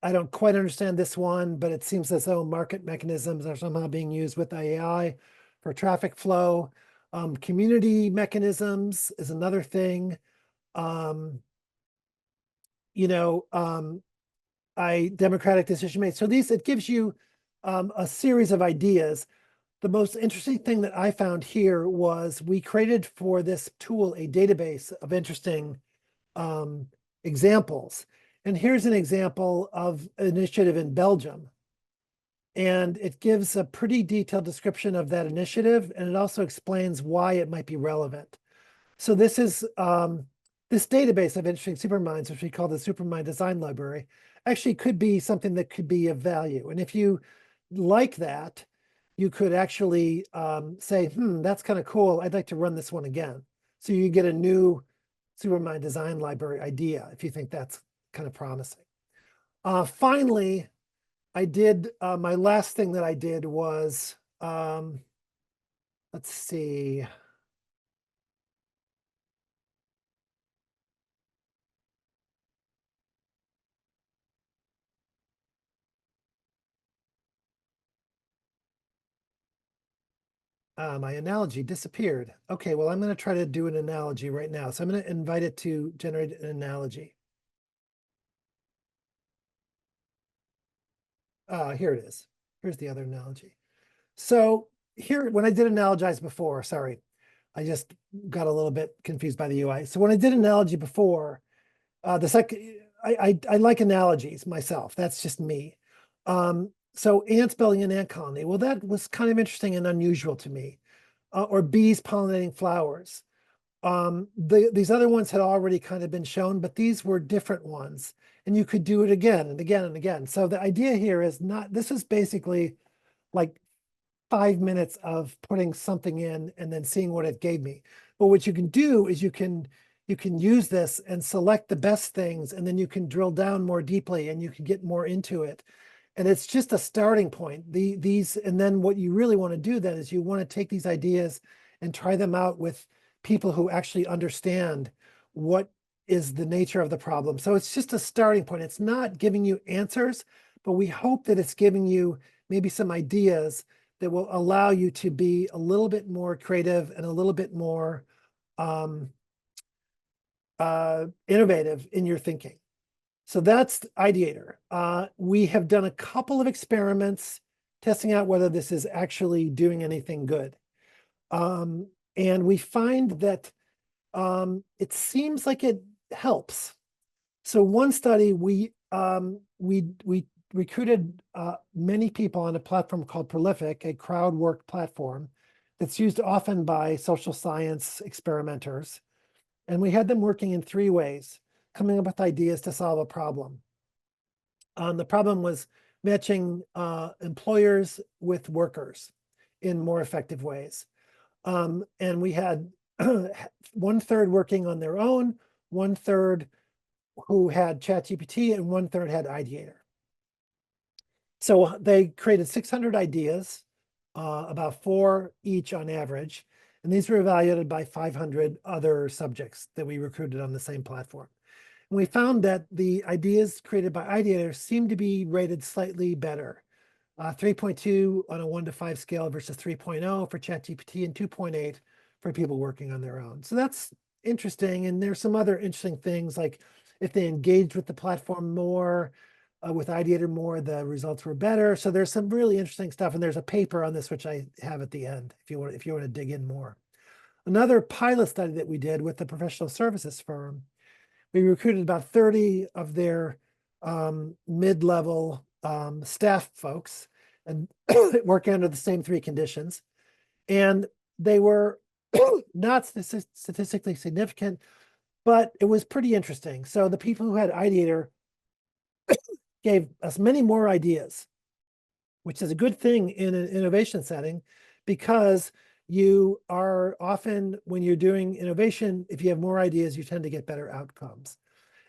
don't quite understand this one, but it seems as though market mechanisms are somehow being used with AI for traffic flow. Community mechanisms is another thing. Democratic decision made. So it gives you a series of ideas. The most interesting thing that I found here was we created for this tool a database of interesting examples. And here's an example of an initiative in Belgium. And it gives a pretty detailed description of that initiative, and it also explains why it might be relevant. So this is this database of interesting superminds, which we call the Supermind Design Library, actually could be something that could be of value. And if you like that, you could actually say, that's kind of cool. I'd like to run this one again. So you get a new Supermind Design Library idea if you think that's kind of promising. Finally, I did, my last thing that I did was, let's see. My analogy disappeared. Okay, well, I'm going to try to do an analogy right now. So I'm going to invite it to generate an analogy. Here it is. Here's the other analogy. So here, when I did analogize before, sorry, I just got a little bit confused by the UI. So when I did analogy before, I like analogies myself. That's just me. So ants building an ant colony. Well, that was kind of interesting and unusual to me. Or bees pollinating flowers. These other ones had already kind of been shown, but these were different ones. And you could do it again and again and again. So the idea here is not, this is basically like 5 minutes of putting something in and then seeing what it gave me. But what you can do is you can use this and select the best things, and then you can drill down more deeply and you can get more into it. And it's just a starting point. And then what you really want to do then is you want to take these ideas and try them out with people who actually understand what is the nature of the problem. So it's just a starting point. It's not giving you answers, but we hope that it's giving you maybe some ideas that will allow you to be a little bit more creative and a little bit more innovative in your thinking. So that's Ideator. We have done a couple of experiments testing out whether this is actually doing anything good. And we find that it seems like it helps. So one study, we recruited many people on a platform called Prolific, a crowd work platform that's used often by social science experimenters. And we had them working in 3 ways, coming up with ideas to solve a problem. The problem was matching employers with workers in more effective ways. And we had 1/3 working on their own, 1/3 who had ChatGPT, and 1/3 had Ideator. So they created 600 ideas, about 4 each on average. And these were evaluated by 500 other subjects that we recruited on the same platform. And we found that the ideas created by Ideator seemed to be rated slightly better. 3.2 on a 1 to 5 scale versus 3.0 for ChatGPT and 2.8 for people working on their own. So that's interesting. And there's some other interesting things, like if they engaged with the platform more, with Ideator more, the results were better. So there's some really interesting stuff. And there's a paper on this, which I have at the end, if you want to dig in more. Another pilot study that we did with the professional services firm, we recruited about 30 of their mid-level staff folks and working under the same 3 conditions. And they were not statistically significant, but it was pretty interesting. So the people who had Ideator gave us many more ideas, which is a good thing in an innovation setting, because you are often, when you're doing innovation, if you have more ideas, you tend to get better outcomes.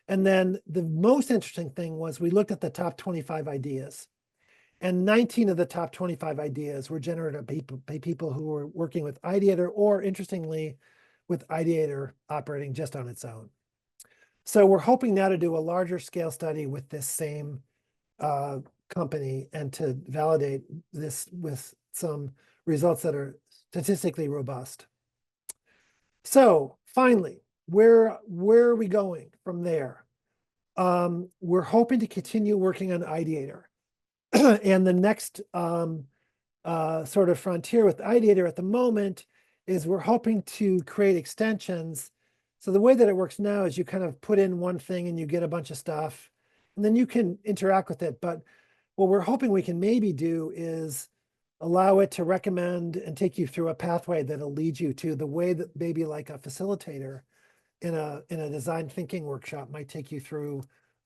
And then the most interesting thing was we looked at the top 25 ideas, and 19 of the top 25 ideas were generated by people who were working with Ideator, or interestingly, with Ideator operating just on its own. So we're hoping now to do a larger scale study with this same company and to validate this with some results that are statistically robust. So finally, where are we going from there? We're hoping to continue working on Ideator. And the next sort of frontier with Ideator at the moment is we're hoping to create extensions. So the way that it works now is you kind of put in one thing and you get a bunch of stuff, and then you can interact with it. But what we're hoping we can maybe do is allow it to recommend and take you through a pathway that'll lead you to the way that maybe like a facilitator in a design thinking workshop might take you through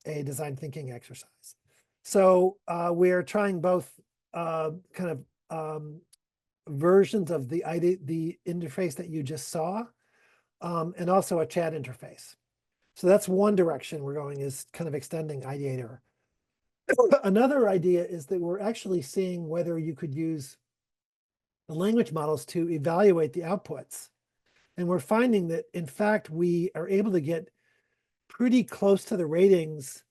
a design thinking exercise. So we're trying both kind of versions of the interface that you just saw, and also a chat interface. So that's one direction we're going, is kind of extending Ideator. Another idea is that we're actually seeing whether you could use the language models to evaluate the outputs. And we're finding that, in fact, we are able to get pretty close to the ratings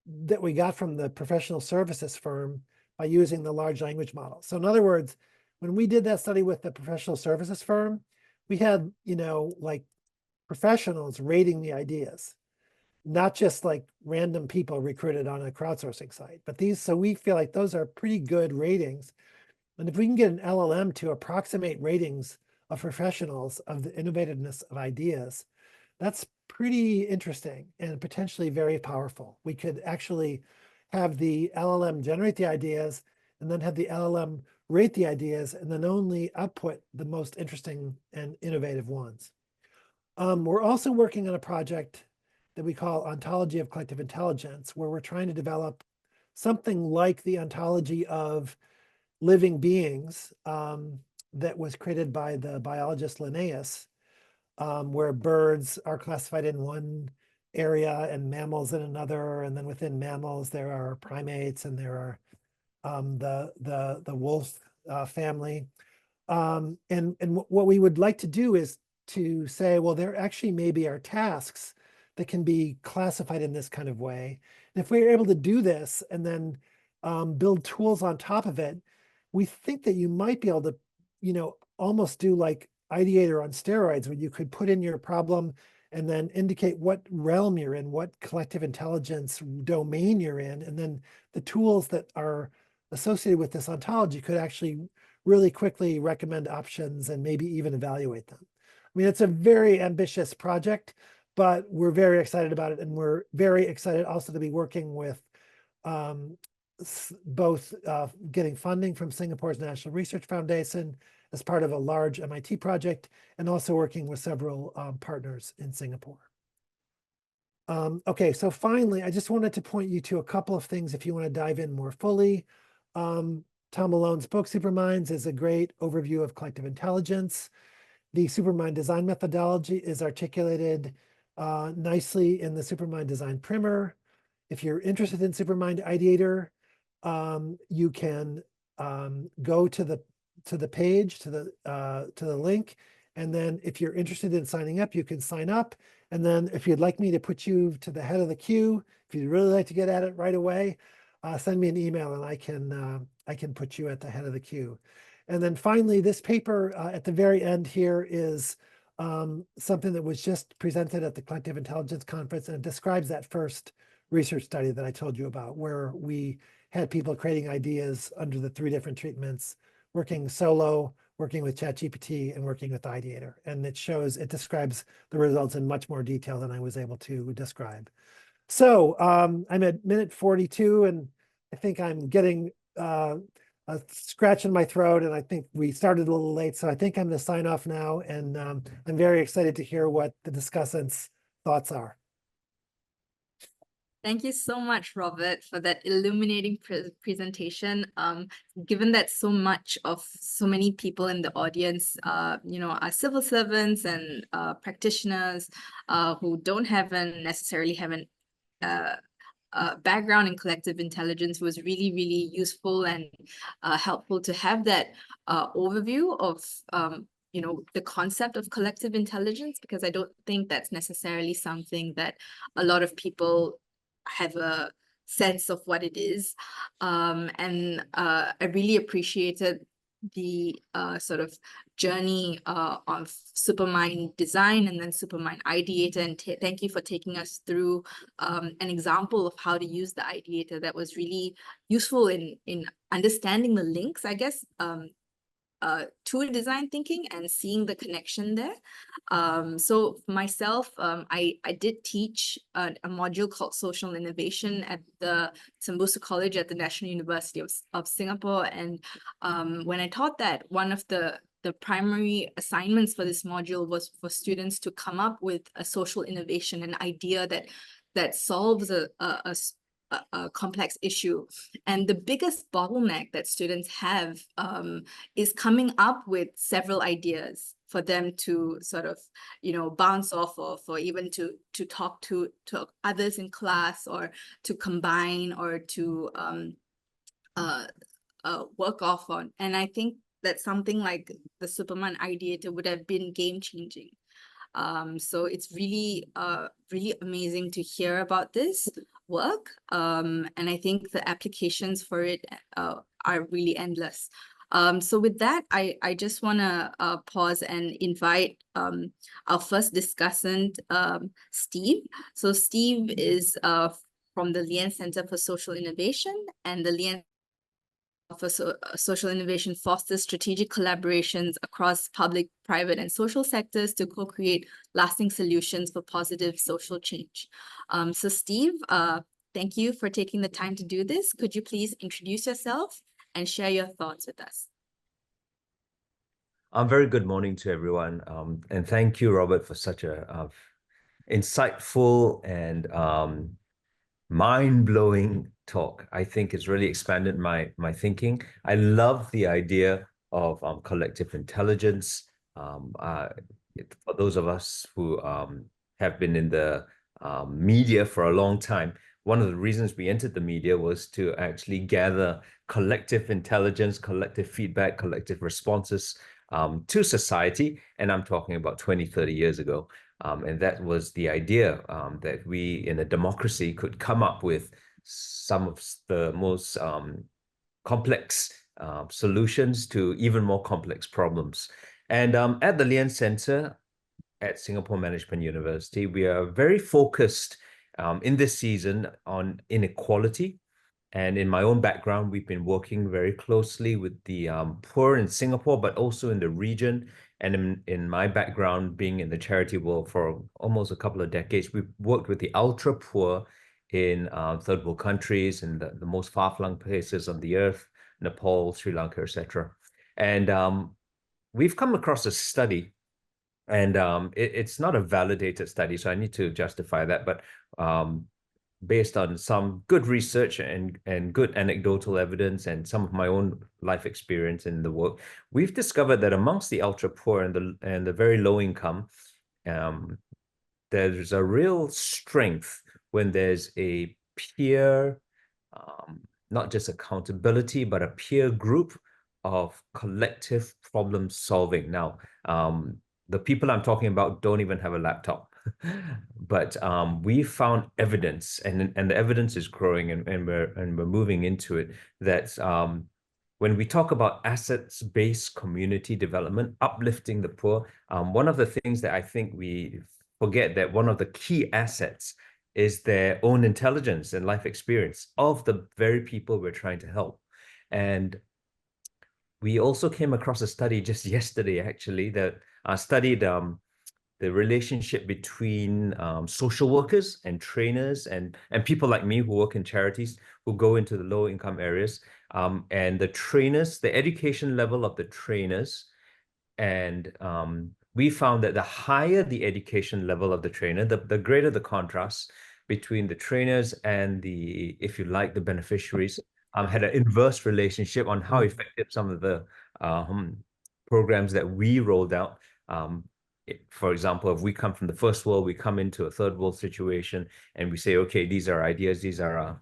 that we got from the professional services firm by using the large language model. So in other words, when we did that study with the professional services firm, we had, like professionals rating the ideas, not just like random people recruited on a crowdsourcing site. But so we feel like those are pretty good ratings. And if we can get an LLM to approximate ratings of professionals of the innovativeness of ideas, That's pretty interesting and potentially very powerful. We could actually have the LLM generate the ideas and then have the LLM rate the ideas and then only output the most interesting and innovative ones. We're also working on a project that we call Ontology of Collective Intelligence, where we're trying to develop something like the ontology of living beings that was created by the biologist Linnaeus, where birds are classified in one area and mammals in another, and then within mammals there are primates and there are the wolf family. And what we would like to do is to say, well, there actually maybe are tasks that can be classified in this kind of way. And if we're able to do this and then build tools on top of it, we think that you might be able to, almost do like Ideator on steroids, where you could put in your problem and then indicate what realm you're in, what collective intelligence domain you're in, and then the tools that are associated with this ontology could actually really quickly recommend options and maybe even evaluate them. I mean, it's a very ambitious project, but we're very excited about it. And we're very excited also to be working with both getting funding from Singapore's National Research Foundation as part of a large MIT project, and also working with several partners in Singapore. Okay, so finally, I just wanted to point you to a couple of things if you want to dive in more fully. Tom Malone's book, Superminds, is a great overview of collective intelligence. The Supermind Design methodology is articulated nicely in the Supermind Design Primer. If you're interested in Supermind Ideator, you can go to the page, to the link, and then if you're interested in signing up, you can sign up. And then if you'd like me to put you to the head of the queue, if you'd really like to get at it right away, send me an email and I can put you at the head of the queue. And then finally, this paper at the very end here is something that was just presented at the Collective Intelligence Conference, and it describes that first research study that I told you about, where we had people creating ideas under the 3 different treatments, working solo, working with ChatGPT, and working with Ideator. And it describes the results in much more detail than I was able to describe. So I'm at minute 42, and I think I'm getting a scratch in my throat, and I think we started a little late. So I think I'm going to sign off now, and I'm very excited to hear what the discussants' thoughts are. Thank you so much, Robert, for that illuminating presentation. Given that so many people in the audience, are civil servants and practitioners who don't necessarily have an background in collective intelligence, was really, really useful and helpful to have that overview of the concept of collective intelligence, because I don't think that's necessarily something that a lot of people have a sense of what it is. And I really appreciated the sort of journey of Supermind Design and then Supermind Ideator, and thank you for taking us through an example of how to use the Ideator that was really useful in understanding the links, I guess, to design thinking and seeing the connection there. So for myself, I did teach a module called Social Innovation at the Tembusu College at the National University of Singapore. And when I taught that, one of the primary assignments for this module was for students to come up with a social innovation, an idea that solves a complex issue. And the biggest bottleneck that students have is coming up with several ideas for them to sort of, bounce off of, or even to talk to others in class, or to combine, or to work off on. And I think that something like the Supermind Ideator would have been game-changing. So it's really, really amazing to hear about this work. And I think the applications for it are really endless. So with that, I just want to pause and invite our first discussant, Steve. So Steve is from the Lien Center for Social Innovation, and the Lien for social innovation fosters strategic collaborations across public, private, and social sectors to co-create lasting solutions for positive social change. So Steve, thank you for taking the time to do this. Could you please introduce yourself and share your thoughts with us? Very good morning to everyone. And thank you, Robert, for such a insightful and mind-blowing talk. I think it's really expanded my thinking. I love the idea of collective intelligence. For those of us who have been in the media for a long time, one of the reasons we entered the media was to actually gather collective intelligence, collective feedback, collective responses to society. And I'm talking about 20, 30 years ago. And that was the idea that we in a democracy could come up with some of the most complex solutions to even more complex problems. And at the Lian Center at Singapore Management University, we are very focused in this season on inequality. And in my own background, we've been working very closely with the poor in Singapore, but also in the region. And in my background, being in the charity world for almost a couple of decades, we've worked with the ultra poor in third world countries and the most far-flung places on the earth, Nepal, Sri Lanka, etc. And we've come across a study, and it's not a validated study, so I need to justify that, but based on some good research and good anecdotal evidence and some of my own life experience in the work, we've discovered that amongst the ultra poor and the very low income, there's a real strength when there's a peer, not just accountability, but a peer group of collective problem solving. Now, the people I'm talking about don't even have a laptop. But we found evidence, and the evidence is growing, and we're moving into it, that when we talk about assets-based community development, uplifting the poor, one of the things that I think we forget, that one of the key assets is their own intelligence and life experience of the very people we're trying to help. And we also came across a study just yesterday, actually, that studied the relationship between social workers and trainers and people like me who work in charities, who go into the low income areas, and the trainers, the education level of the trainers. And we found that the higher the education level of the trainer, the greater the contrast between the trainers and the, if you like, the beneficiaries, had an inverse relationship on how effective some of the programs that we rolled out. For example, if we come from the first world, we come into a third world situation and we say, okay, these are ideas, these are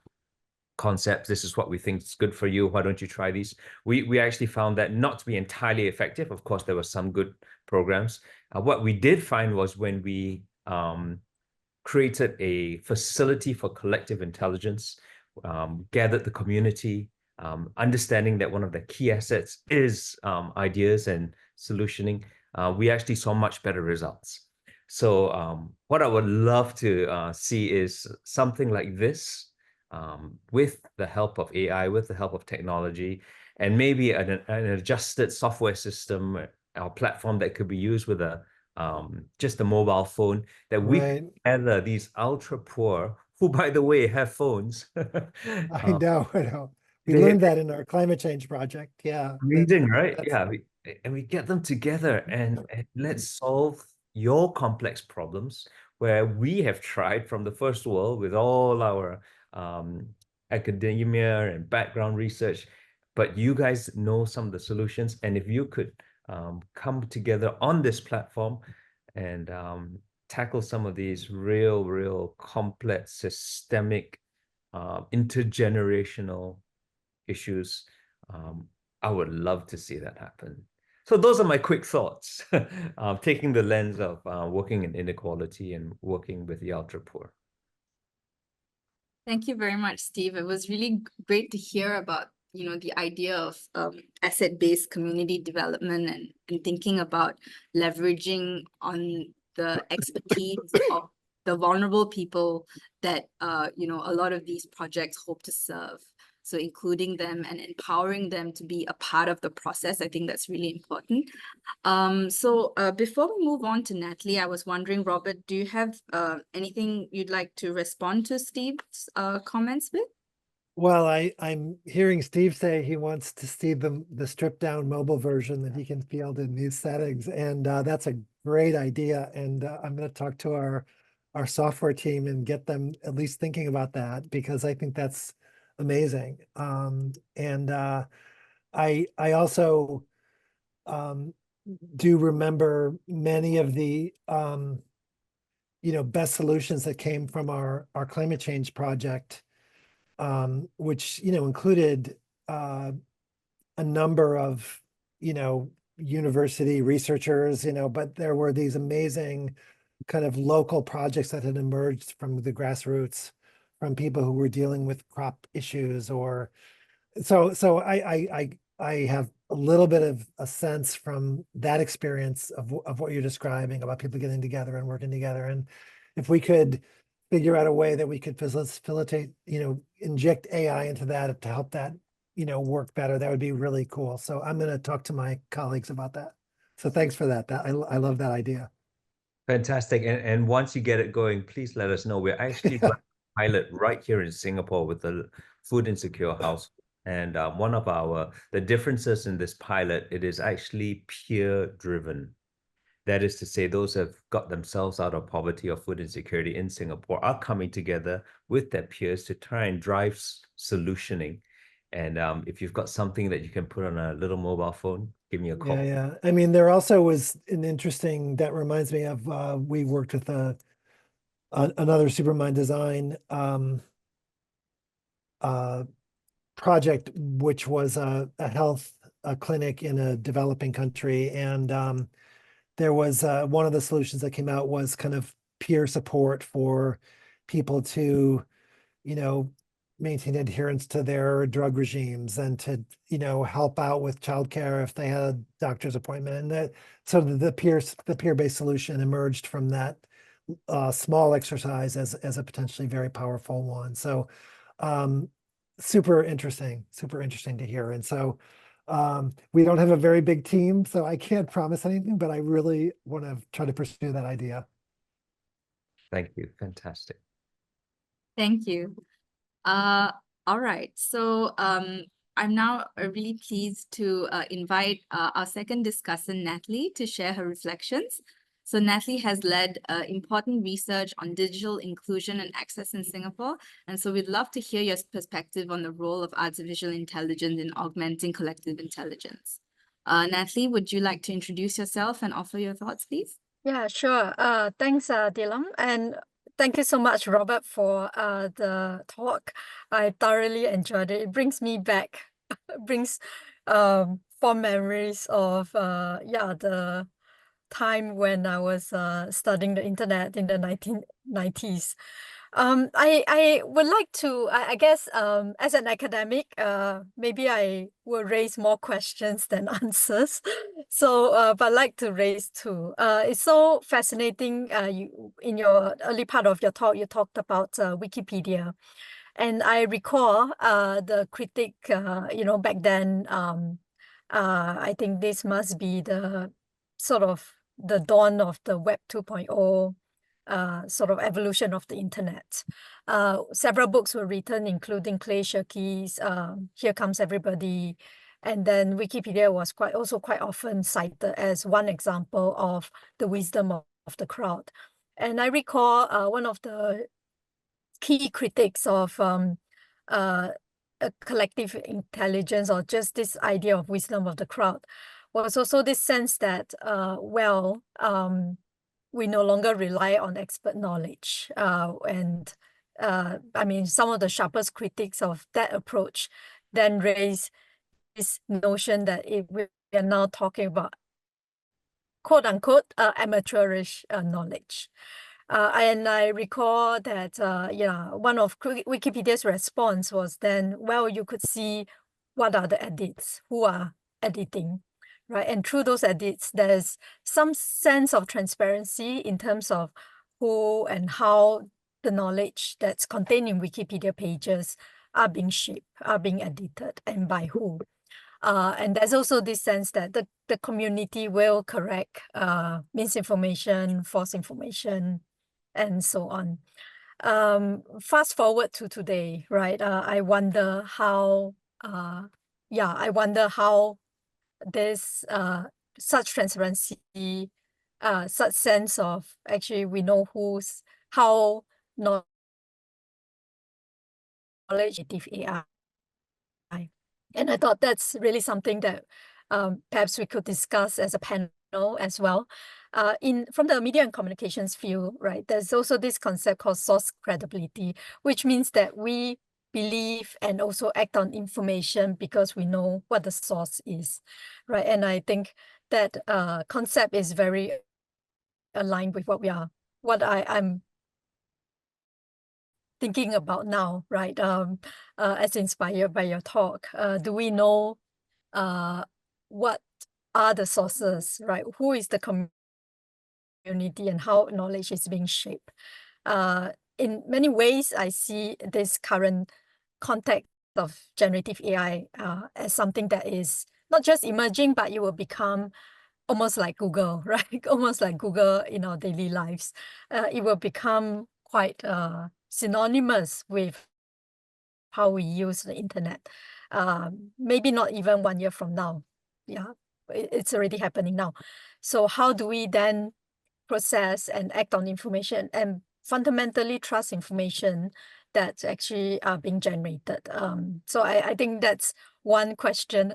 concepts, this is what we think is good for you, why don't you try these? We actually found that not to be entirely effective. Of course, there were some good programs. What we did find was when we created a facility for collective intelligence, gathered the community, understanding that one of the key assets is ideas and solutioning, we actually saw much better results. So what I would love to see is something like this, with the help of AI, with the help of technology, and maybe an adjusted software system or platform that could be used with just a mobile phone, that we gather these ultra poor, who, by the way, have phones. I know. We learned that in our climate change project. Yeah. Amazing, right? Yeah. And we get them together and let's solve your complex problems, where we have tried from the first world with all our academia and background research, but you guys know some of the solutions. And if you could come together on this platform and tackle some of these real complex, systemic, intergenerational issues, I would love to see that happen. So those are my quick thoughts, taking the lens of working in inequality and working with the ultra poor. Thank you very much, Steve. It was really great to hear about, the idea of asset-based community development and thinking about leveraging on the expertise of the vulnerable people that, a lot of these projects hope to serve. So including them and empowering them to be a part of the process, I think that's really important. Before we move on to Natalie, I was wondering, Robert, do you have anything you'd like to respond to Steve's comments with? Well, I'm hearing Steve say he wants to see the stripped down mobile version that he can field in these settings, and that's a great idea. And I'm going to talk to our software team and get them at least thinking about that, because I think that's amazing. I also do remember many of the best solutions that came from our climate change project, which included a number of university researchers, but there were these amazing kind of local projects that had emerged from the grassroots, from people who were dealing with crop issues, or so I have a little bit of a sense from that experience of what you're describing about people getting together and working together. And if we could figure out a way that we could facilitate, inject AI into that to help that, work better, that would be really cool. So I'm going to talk to my colleagues about that. So thanks for that. I love that idea. Fantastic. And once you get it going, please let us know. We're actually running a pilot right here in Singapore with the Food Insecure House. And one of the differences in this pilot, it is actually peer driven. That is to say, those who have got themselves out of poverty or food insecurity in Singapore are coming together with their peers to try and drive solutioning. And if you've got something that you can put on a little mobile phone, give me a call. Yeah. I mean, there also was an interesting, that reminds me of, we worked with another Supermind Design project, which was a health clinic in a developing country. And there was one of the solutions that came out was kind of peer support for people to, maintain adherence to their drug regimes, and to, help out with childcare if they had a doctor's appointment. And that, so the peer-based solution emerged from that small exercise as a potentially very powerful one. So super interesting to hear. And so we don't have a very big team, so I can't promise anything, but I really want to try to pursue that idea. Thank you. Fantastic. Thank you. All right. So I'm now really pleased to invite our second discussant, Natalie, to share her reflections. So Natalie has led important research on digital inclusion and access in Singapore. And so we'd love to hear your perspective on the role of artificial intelligence in augmenting collective intelligence. Natalie, would you like to introduce yourself and offer your thoughts, please? Yeah, sure. Thanks, Dilam. And thank you so much, Robert, for the talk. I thoroughly enjoyed it. It brings me back, brings fond memories of the time when I was studying the internet in the 1990s. I would like to, I guess, as an academic, maybe I will raise more questions than answers. So, but I'd like to raise two. It's so fascinating. In your early part of your talk, you talked about Wikipedia. And I recall the critic, back then, I think this must be the sort of the dawn of the Web 2.0 sort of evolution of the internet. Several books were written, including Clay Shirky's Here Comes Everybody. And then Wikipedia was also quite often cited as one example of the wisdom of the crowd. And I recall one of the key critics of a collective intelligence, or just this idea of wisdom of the crowd, was also this sense that, we no longer rely on expert knowledge. I mean, some of the sharpest critics of that approach then raise this notion that we are now talking about quote unquote amateurish knowledge. And I recall that, one of Wikipedia's response was then, well, you could see what are the edits, who are editing, right? And through those edits, there's some sense of transparency in terms of who and how the knowledge that's contained in Wikipedia pages are being shaped, are being edited, and by who. And there's also this sense that the community will correct misinformation, false information, and so on. Fast forward to today, right? I wonder how, I wonder how this such transparency, such sense of actually we know how knowledge native AI. And I thought that's really something that perhaps we could discuss as a panel as well. From the media and communications field, right, there's also this concept called source credibility, which means that we believe and also act on information because we know what the source is, right? And I think that concept is very aligned with what I'm thinking about now, right? As inspired by your talk, do we know what are the sources, right? Who is the community and how knowledge is being shaped? In many ways, I see this current context of generative AI as something that is not just emerging, but it will become almost like Google, right? Almost like Google in our daily lives. It will become quite synonymous with how we use the internet. Maybe not even 1 year from now. Yeah, it's already happening now. So how do we then process and act on information and fundamentally trust information that's actually being generated? So I think that's one question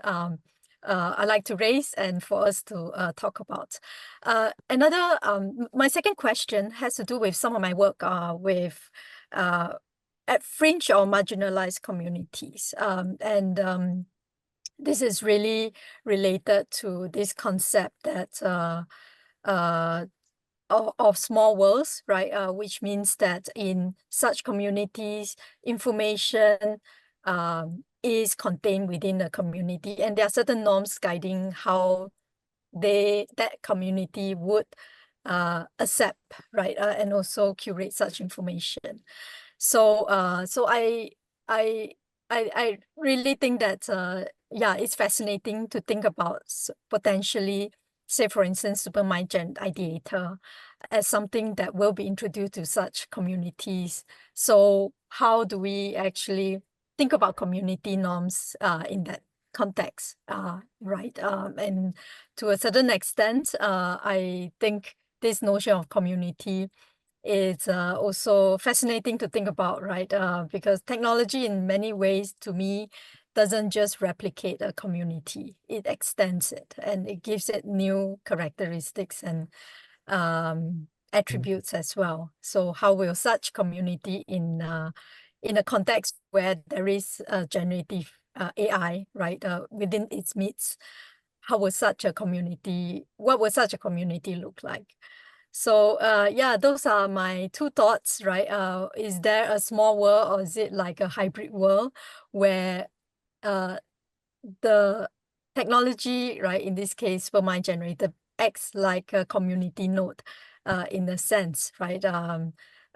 I like to raise and for us to talk about. Another, my second question has to do with some of my work with at fringe or marginalized communities. This is really related to this concept that of small worlds, right? Which means that in such communities, information is contained within the community, and there are certain norms guiding how that community would accept, right? And also curate such information. So I really think that it's fascinating to think about potentially, say for instance, Supermind ideator as something that will be introduced to such communities. So how do we actually think about community norms in that context, right? And to a certain extent, I think this notion of community is also fascinating to think about, right? Because technology in many ways, to me, doesn't just replicate a community, it extends it and it gives it new characteristics and attributes as well. So how will such community in a context where there is generative AI, right, within its midst, what would such a community look like? So those are my two thoughts, right? Is there a small world or is it like a hybrid world where the technology, right, in this case, Supermind generator, acts like a community node in a sense, right?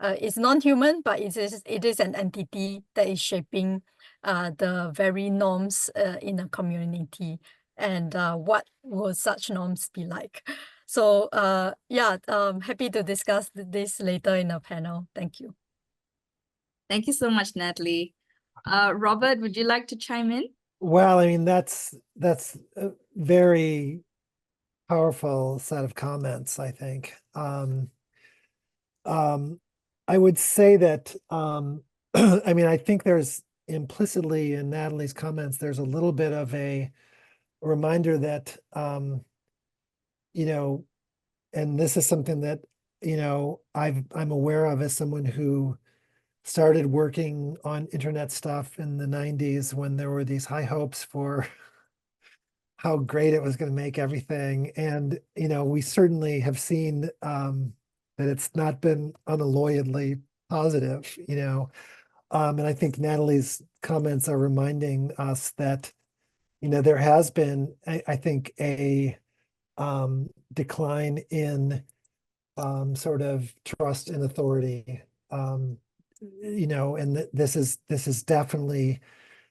It's non-human, but it is an entity that is shaping the very norms in a community. And what will such norms be like? So happy to discuss this later in a panel. Thank you. Thank you so much, Natalie. Robert, would you like to chime in? Well, I mean, that's a very powerful set of comments, I think. I would say that, I mean, I think there's implicitly in Natalie's comments, there's a little bit of a reminder that, you know, and this is something that, you know, I'm aware of as someone who started working on internet stuff in the 90s when there were these high hopes for how great it was going to make everything. And, you know, we certainly have seen that it's not been unalloyedly positive, you know. And I think Natalie's comments are reminding us that, you know, there has been, I think, a decline in sort of trust and authority you know, and this is definitely,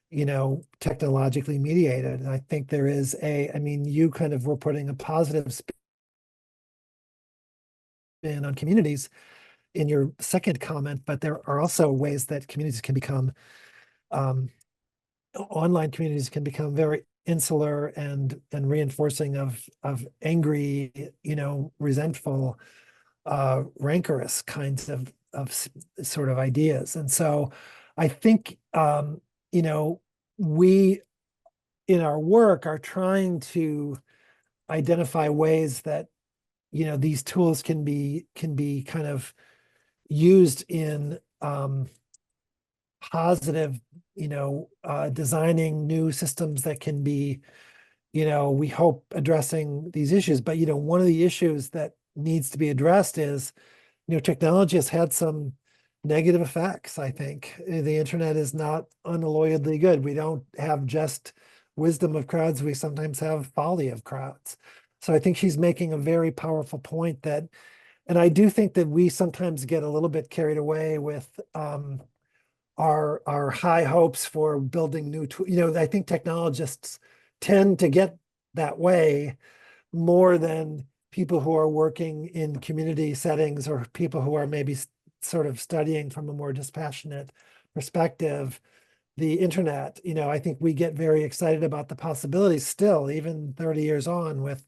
you know, technologically mediated. And I think there is I mean, you kind of were putting a positive spin on communities in your second comment, but there are also ways that communities can become, online communities can become very insular and reinforcing of angry, you know, resentful, rancorous kinds of sort of ideas. And so I think, you know, we in our work are trying to identify ways that, you know, these tools can be kind of used in positive, you know, designing new systems that can be, you know, we hope addressing these issues. But, you know, one of the issues that needs to be addressed is, you know, technology has had some negative effects, I think. The internet is not unalloyedly good. We don't have just wisdom of crowds. We sometimes have folly of crowds. So I think she's making a very powerful point that, and I do think that we sometimes get a little bit carried away with our high hopes for building new tools. You know, I think technologists tend to get that way more than people who are working in community settings or people who are maybe sort of studying from a more dispassionate perspective the internet. You know, I think we get very excited about the possibilities still, even 30 years on with,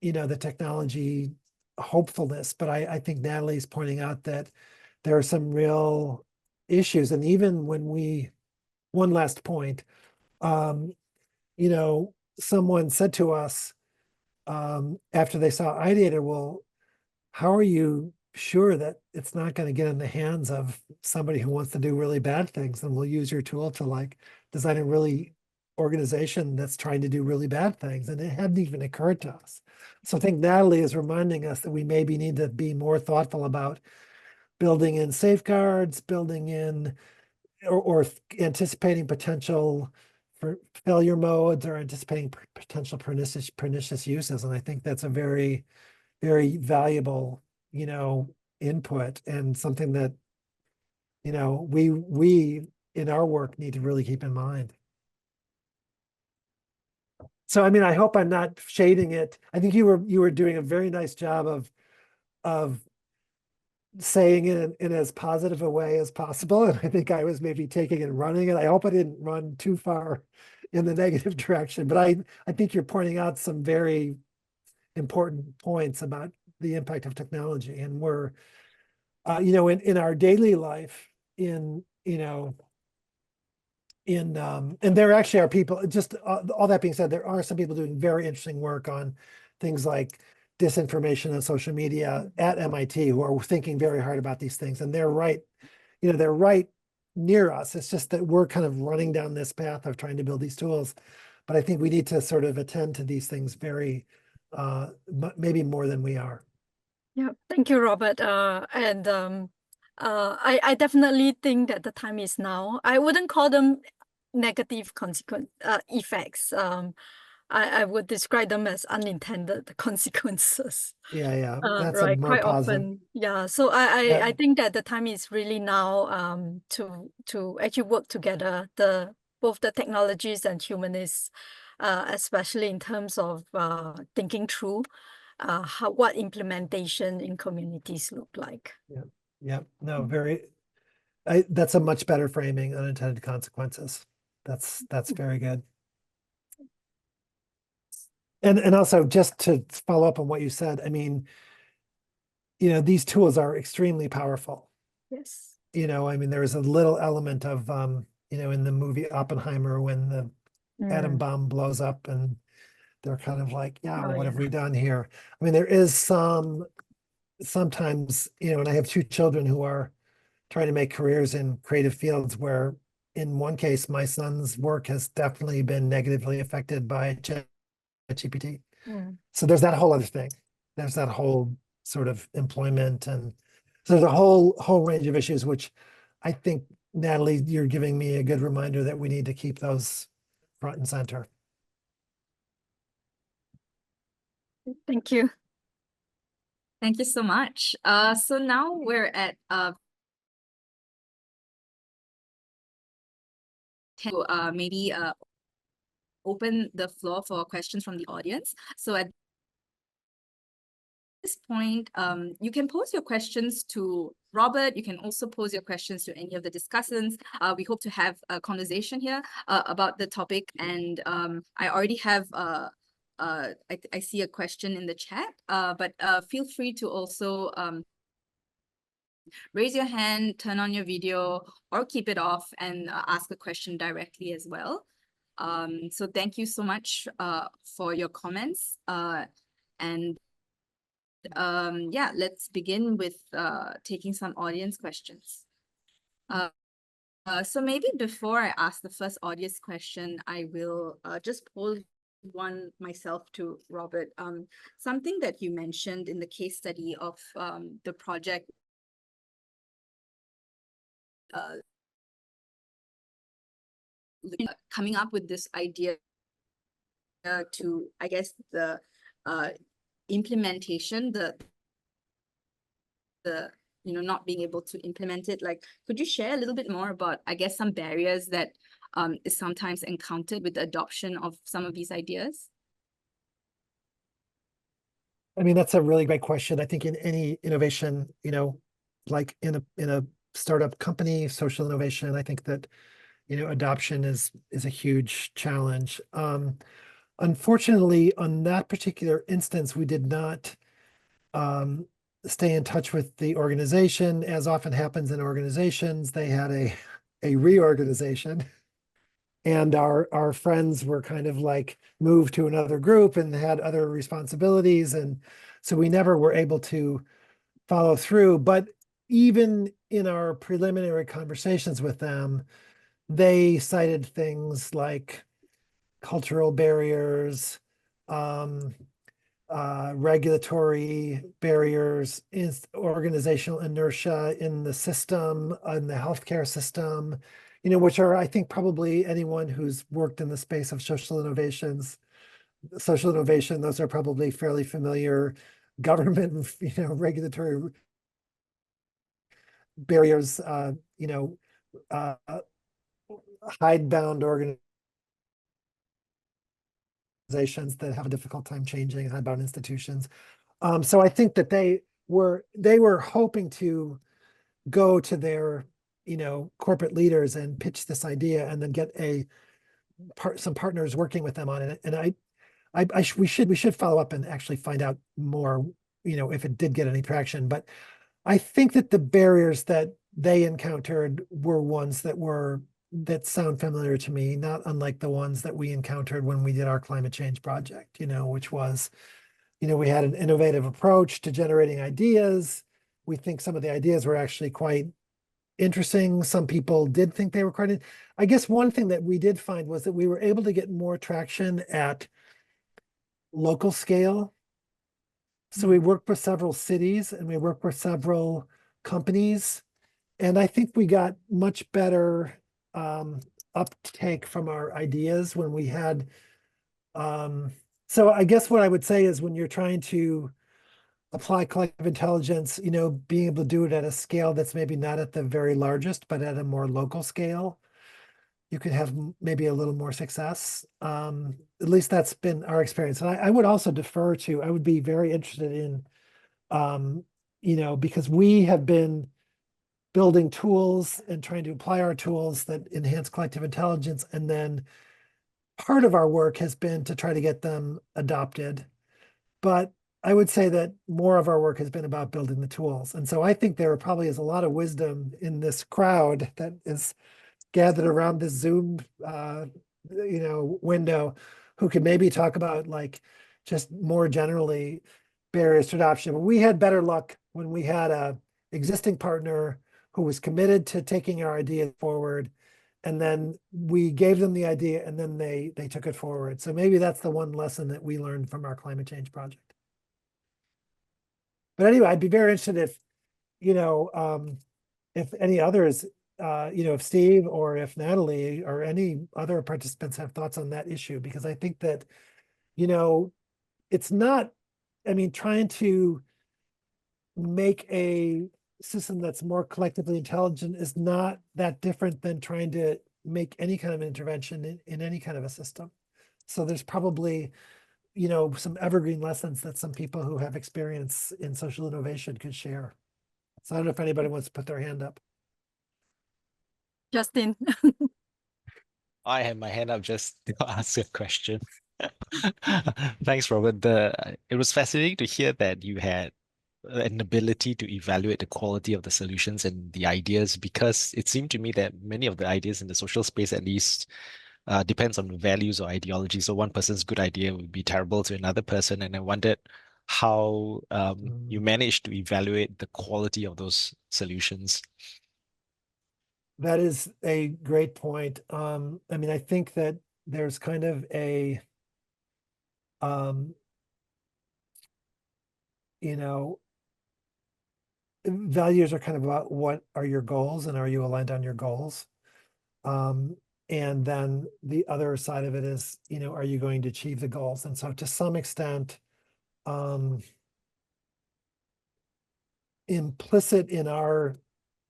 you know, the technology hopefulness. But I think Natalie's pointing out that there are some real issues. And even when one last point, you know, someone said to us, after they saw Ideator, well, how are you sure that it's not going to get in the hands of somebody who wants to do really bad things and will use your tool to like design a really organization that's trying to do really bad things? And it hadn't even occurred to us. So I think Natalie is reminding us that we maybe need to be more thoughtful about building in safeguards, building in or anticipating potential for failure modes or anticipating potential pernicious uses. And I think that's a very, very valuable, you know, input and something that, you know, we in our work need to really keep in mind. So, I mean, I hope I'm not shading it. I think you were doing a very nice job of saying it in as positive a way as possible. And I think I was maybe taking it and running it. I hope I didn't run too far in the negative direction, but I think you're pointing out some very important points about the impact of technology. And we're, you know, in our daily life, you know, and there actually are people, just all that being said, there are some people doing very interesting work on things like disinformation on social media at MIT who are thinking very hard about these things. And they're right, you know, they're right near us. It's just that we're kind of running down this path of trying to build these tools. But I think we need to sort of attend to these things very, maybe more than we are. Yeah, thank you, Robert. I definitely think that the time is now. I wouldn't call them negative effects. I would describe them as unintended consequences. Yeah, that's a Right, more quite positive. often. Yeah, so Yeah. I think that the time is really now to actually work together, both the technologies and humanists, especially in terms of thinking through what implementation in communities look like. Yeah, no, that's a much better framing, unintended consequences. That's very good. And also just to follow up on what you said, I mean, you know, these tools are extremely powerful. Yes. You know, I mean, there's a little element of, you know, in the movie Oppenheimer when the atom bomb blows up and they're kind of like, yeah, Oh, what have yeah. we done here? I mean, there is sometimes, you know, and I have two children who are trying to make careers in creative fields where in one case, my son's work has definitely been negatively affected by ChatGPT. So there's that whole other thing. There's that whole sort of employment, and so there's a whole range of issues, which I think, Natalie, you're giving me a good reminder that we need to keep those front and center. Thank you. Thank you so much. So now we're at can maybe open the floor for questions from the audience. So at this point, you can pose your questions to Robert. You can also pose your questions to any of the discussants. We hope to have a conversation here about the topic. And I already have, I see a question in the chat, but feel free to also raise your hand, turn on your video, or keep it off and ask a question directly as well. So thank you so much for your comments. And yeah, let's begin with taking some audience questions. So maybe before I ask the first audience question, I will just pose one myself to Robert. Something that you mentioned in the case study of the project coming up with this idea to, I guess, the implementation, the not being able to implement it. Like, could you share a little bit more about, I guess, some barriers that is sometimes encountered with the adoption of some of these ideas? I mean, that's a really great question. I think in any innovation, like in a startup company, social innovation, I think that, adoption is a huge challenge. Unfortunately, on that particular instance, we did not stay in touch with the organization. As often happens in organizations, they had a reorganization. And our friends were kind of like moved to another group and had other responsibilities. And so we never were able to follow through. But even in our preliminary conversations with them, they cited things like cultural barriers, regulatory barriers, organizational inertia in the system, in the healthcare system, which are, I think, probably anyone who's worked in the space of social innovation, those are probably fairly familiar. Government, regulatory barriers, hidebound organizations that have a difficult time changing, hidebound institutions. So I think that they were hoping to go to their, corporate leaders and pitch this idea and then get some partners working with them on it. And we should follow up and actually find out more, if it did get any traction. But I think that the barriers that they encountered were ones that sound familiar to me, not unlike the ones that we encountered when we did our climate change project, which was, we had an innovative approach to generating ideas. We think some of the ideas were actually quite interesting. Some people did think they were quite. I guess one thing that we did find was that we were able to get more traction at local scale. So we worked with several cities and we worked with several companies. And I think we got much better uptake from our ideas when we had. So I guess what I would say is when you're trying to apply collective intelligence, being able to do it at a scale that's maybe not at the very largest, but at a more local scale, you could have maybe a little more success. At least that's been our experience. And I would also I would be very interested in, because we have been building tools and trying to apply our tools that enhance collective intelligence. And then part of our work has been to try to get them adopted. But I would say that more of our work has been about building the tools. And so I think there probably is a lot of wisdom in this crowd that is gathered around this Zoom, window, who could maybe talk about just more generally barriers to adoption. We had better luck when we had a existing partner who was committed to taking our idea forward. And then we gave them the idea and then they took it forward. So maybe that's the one lesson that we learned from our climate change project. But anyway, I'd be very interested if any others, if Steve or if Natalie or any other participants have thoughts on that issue, because I think that, it's not, trying to make a system that's more collectively intelligent is not that different than trying to make any kind of intervention in any kind of a system. So there's probably, some evergreen lessons that some people who have experience in social innovation could share. So I don't know if anybody wants to put their hand up. Justin. I have my hand up just to ask a question. Thanks, Robert. It was fascinating to hear that you had an ability to evaluate the quality of the solutions and the ideas, because it seemed to me that many of the ideas in the social space, at least, depends on values or ideology. So one person's good idea would be terrible to another person. And I wondered how you managed to evaluate the quality of those solutions. That is a great point. I mean, I think that there's kind of a, values are kind of about what are your goals and are you aligned on your goals? And then the other side of it is, are you going to achieve the goals? And so to some extent, implicit in our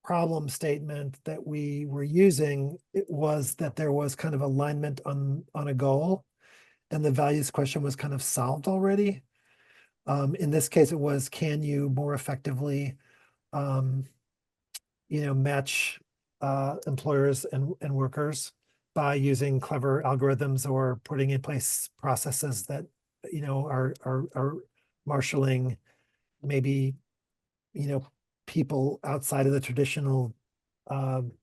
problem statement that we were using, it was that there was kind of alignment on a goal, and the values question was kind of solved already. In this case, it was, can you more effectively, match employers and workers by using clever algorithms or putting in place processes that, are marshaling maybe, people outside of the traditional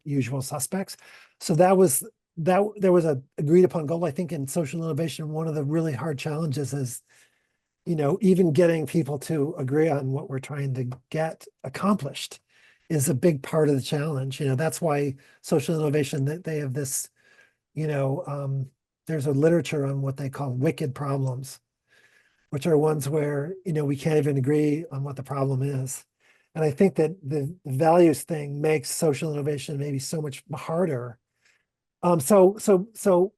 usual suspects. So there was a agreed upon goal. I think in social innovation, one of the really hard challenges is, even getting people to agree on what we're trying to get accomplished is a big part of the challenge. That's why social innovation, that they have this, there's a literature on what they call wicked problems, which are ones where, we can't even agree on what the problem is. And I think that the values thing makes social innovation maybe so much harder. So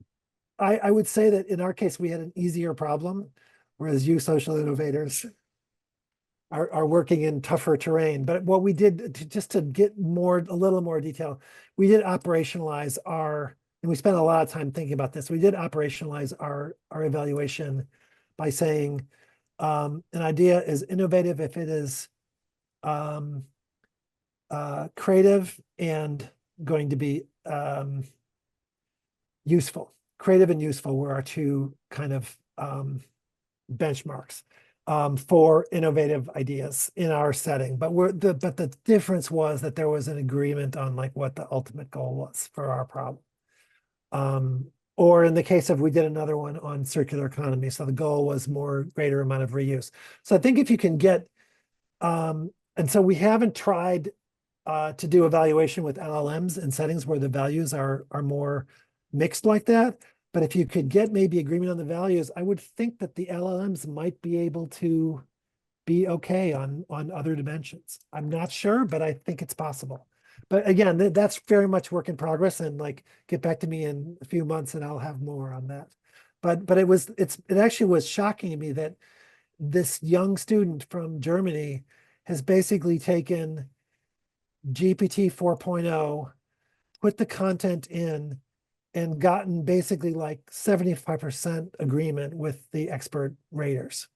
I would say that in our case, we had an easier problem, whereas you social innovators are working in tougher terrain. But what we did, just to get a little more detail, we did operationalize and we spent a lot of time thinking about this. We did operationalize our evaluation by saying an idea is innovative if it is creative and going to be useful. Creative and useful were our two kind of benchmarks for innovative ideas in our setting. But the difference was that there was an agreement on like what the ultimate goal was for our problem. Or in the case of, we did another one on circular economy. So the goal was greater amount of reuse. So I think if you can get, and so we haven't tried to do evaluation with LLMs in settings where the values are more mixed like that. But if you could get maybe agreement on the values, I would think that the LLMs might be able to be okay on other dimensions. I'm not sure, but I think it's possible. But again, that's very much work in progress, and like, get back to me in a few months and I'll have more on that. But it actually was shocking to me that this young student from Germany has basically taken GPT 4.0, put the content in, and gotten basically like 75% agreement with the expert raters,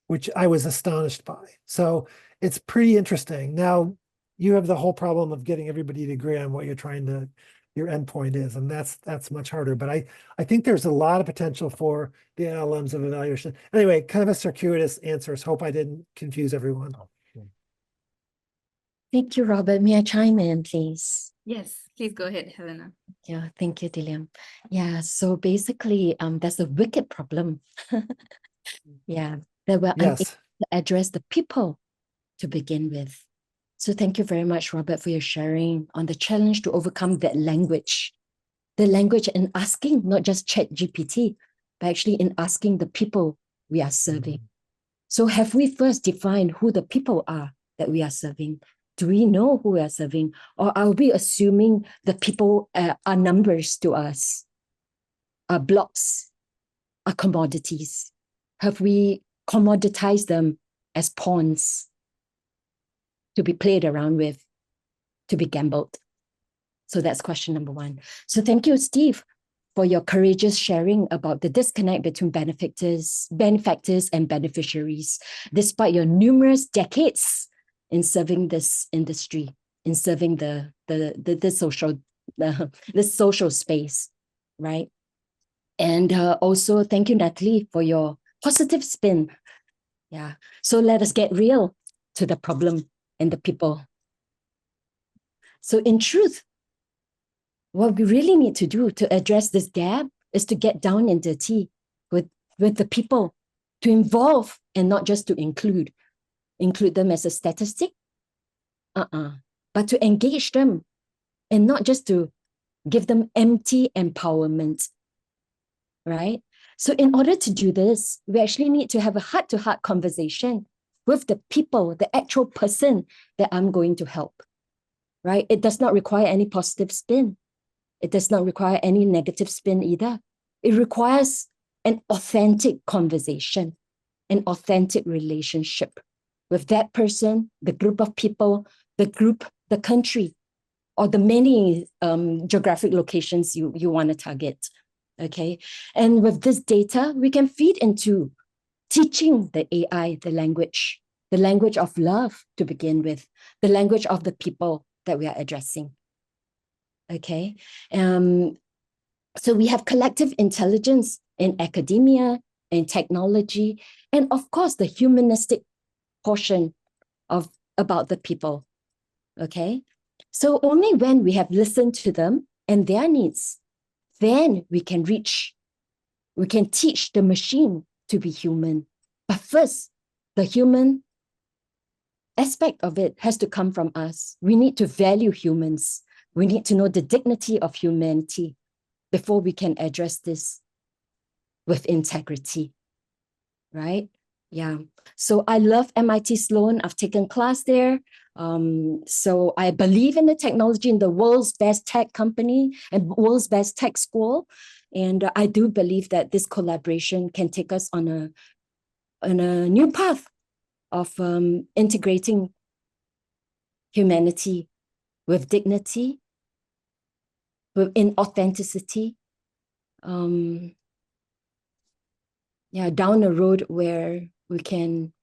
which I was astonished by. So it's pretty interesting. Now you have the whole problem of getting everybody to agree on what your endpoint is, and that's much harder. But I think there's a lot of potential for the LLMs of evaluation. Anyway, kind of a circuitous answers. Hope I didn't confuse everyone. Thank you, Robert. May I chime in, please? Yes, please go ahead, Helena. Yeah, thank you, Dilliam. Yeah, so basically, there's a wicked problem. Yeah, that we're unable Yes. to address the people to begin with. So thank you very much, Robert, for your sharing on the challenge to overcome that language. The language in asking, not just ChatGPT, but actually in asking the people we are serving. So have we first defined who the people are that we are serving? Do we know who we are serving? Or are we assuming the people are numbers to us, are blocks, are commodities? Have we commoditized them as pawns to be played around with, to be gambled? So that's question number one. So thank you, Steve, for your courageous sharing about the disconnect between benefactors and beneficiaries, despite your numerous decades in serving this industry, in serving the social space, right? And also thank you, Natalie, for your positive spin. Yeah. So let us get real to the problem and the people. So in truth, what we really need to do to address this gap is to get down and dirty with the people, to involve and not just to include them as a statistic, but to engage them and not just to give them empty empowerment, right? So in order to do this, we actually need to have a heart-to-heart conversation with the people, the actual person that I'm going to help, right? It does not require any positive spin. It does not require any negative spin either. It requires an authentic conversation, an authentic relationship with that person, the group of people, the group, the country, or the many geographic locations you want to target, okay? And with this data, we can feed into teaching the AI the language of love to begin with, the language of the people that we are addressing. Okay, so we have collective intelligence in academia, in technology, and of course the humanistic portion about the people. Okay, so only when we have listened to them and their needs, then we can teach the machine to be human. But first, the human aspect of it has to come from us. We need to value humans. We need to know the dignity of humanity before we can address this with integrity, right? Yeah. So I love MIT Sloan. I've taken class there. So I believe in the technology, in the world's best tech company and world's best tech school. And I do believe that this collaboration can take us on a new path of integrating humanity with dignity, in authenticity, down a road where we can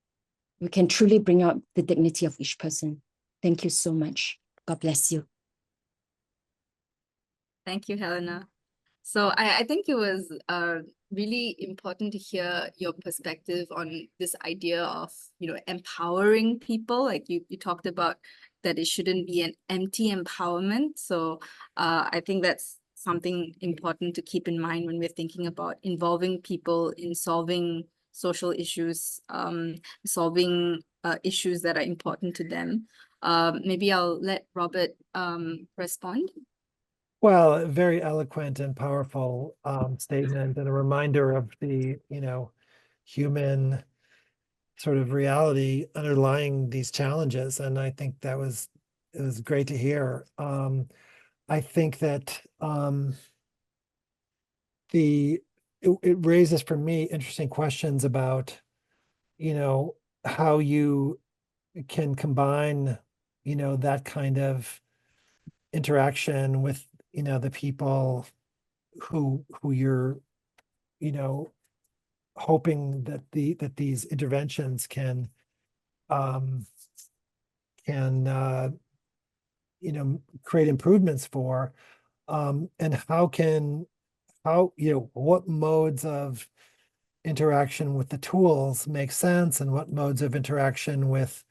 truly bring out the dignity of each person. Thank you so much. God bless you. Thank you, Helena. So I think it was really important to hear your perspective on this idea of, empowering people. Like you talked about that it shouldn't be an empty empowerment. So I think that's something important to keep in mind when we're thinking about involving people in solving social issues, solving issues that are important to them. Maybe I'll let Robert respond. Well, a very eloquent and powerful statement, and a reminder of the, human sort of reality underlying these challenges. And I think it was great to hear. I think that it raises for me interesting questions about, how you can combine, that kind of interaction with, the people who you're, hoping that these interventions can create improvements for, and what modes of interaction with the tools make sense, and what modes of interaction with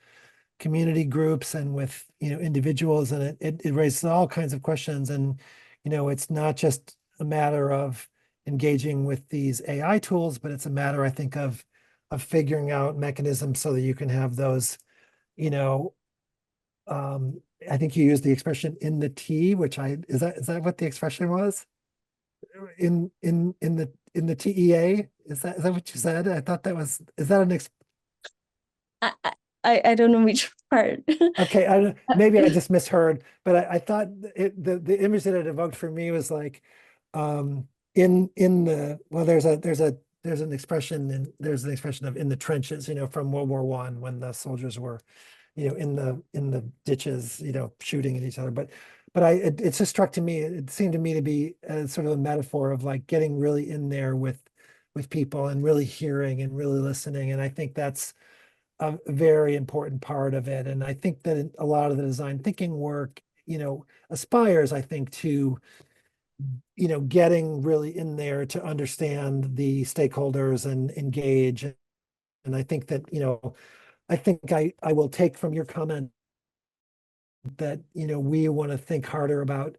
community groups and with individuals, and it raises all kinds of questions. And it's not just a matter of engaging with these AI tools, but it's a matter, I think, of figuring out mechanisms so that you can have those, I think you used the expression "in the tea," which is that what the expression was? In the TEA? Is that what you said? I thought that was, is that an I don't know which part. Okay, maybe I just misheard, but I thought the image that it evoked for me was like, there's an expression of "in the trenches," from World War I, when the soldiers were, in the ditches, shooting at each other. But but it just struck to me, it seemed to me to be sort of a metaphor of like getting really in there with people and really hearing and really listening. And I think that's a very important part of it. And I think that a lot of the design thinking work, aspires, I think, to, getting really in there to understand the stakeholders and engage. And I think that, I will take from your comment that, we want to think harder about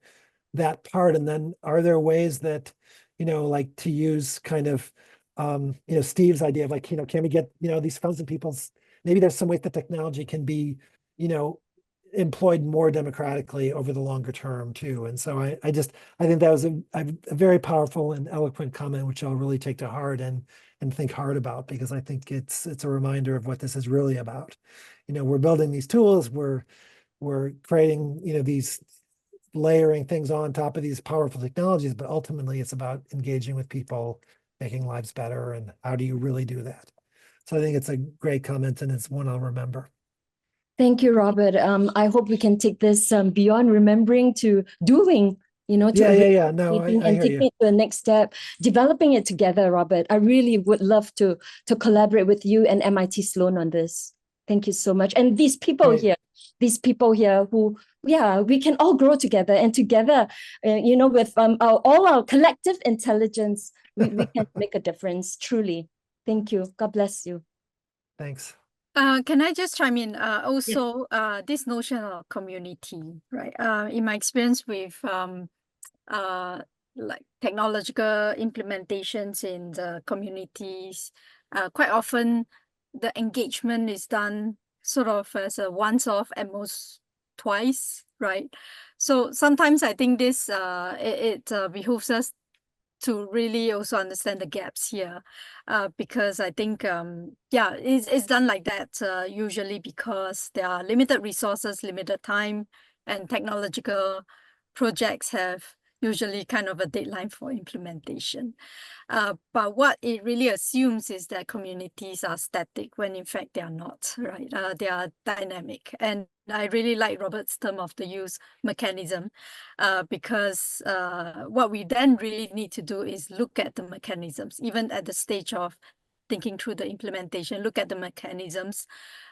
that part. And then are there ways that, like to use kind of, Steve's idea of like, can we get, these thousand people's, maybe there's some way that technology can be, employed more democratically over the longer term too. And so I think that was a very powerful and eloquent comment, which I'll really take to heart and think hard about, because I think it's a reminder of what this is really about. We're building these tools, we're creating, these layering things on top of these powerful technologies, but ultimately it's about engaging with people, making lives better. And how do you really do that? So I think it's a great comment, and it's one I'll remember. Thank you, Robert. I hope we can take this beyond remembering to doing, to Yeah. No, I and hear taking you. it to the next step, developing it together, Robert. I really would love to collaborate with you and MIT Sloan on this. Thank you so much. And these people here who, we can all grow together, and together, with all our collective intelligence, we can make a difference, truly. Thank you. God bless you. Thanks. Can I just chime in? Also, this notion of community, right? In my experience with like technological implementations in the communities, quite often the engagement is done sort of as a once-off, at most twice, right? So sometimes I think this it behooves us to really also understand the gaps here, because I think, it's done like that usually because there are limited resources, limited time, and technological projects have usually kind of a deadline for implementation. But what it really assumes is that communities are static, when in fact they are not, right? They are dynamic. And I really like Robert's term of the use mechanism, because what we then really need to do is look at the mechanisms, even at the stage of thinking through the implementation, look at the mechanisms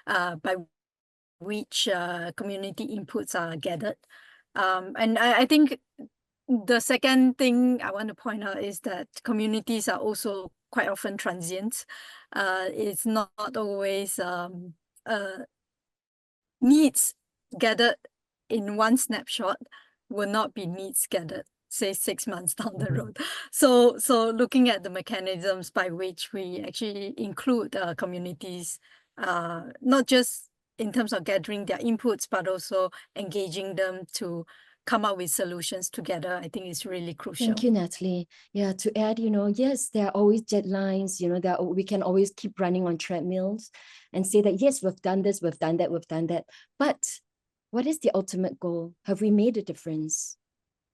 by which community inputs are gathered. And I think the second thing I want to point out is that communities are also quite often transient. It's not always needs gathered in one snapshot will not be needs gathered, say 6 months down the road. So looking at the mechanisms by which we actually include communities, not just in terms of gathering their inputs, but also engaging them to come up with solutions together, I think is really crucial. Thank you, Natalie. Yeah, to add, yes, there are always deadlines, we can always keep running on treadmills and say that, yes, we've done this, we've done that, we've done that. But what is the ultimate goal? Have we made a difference?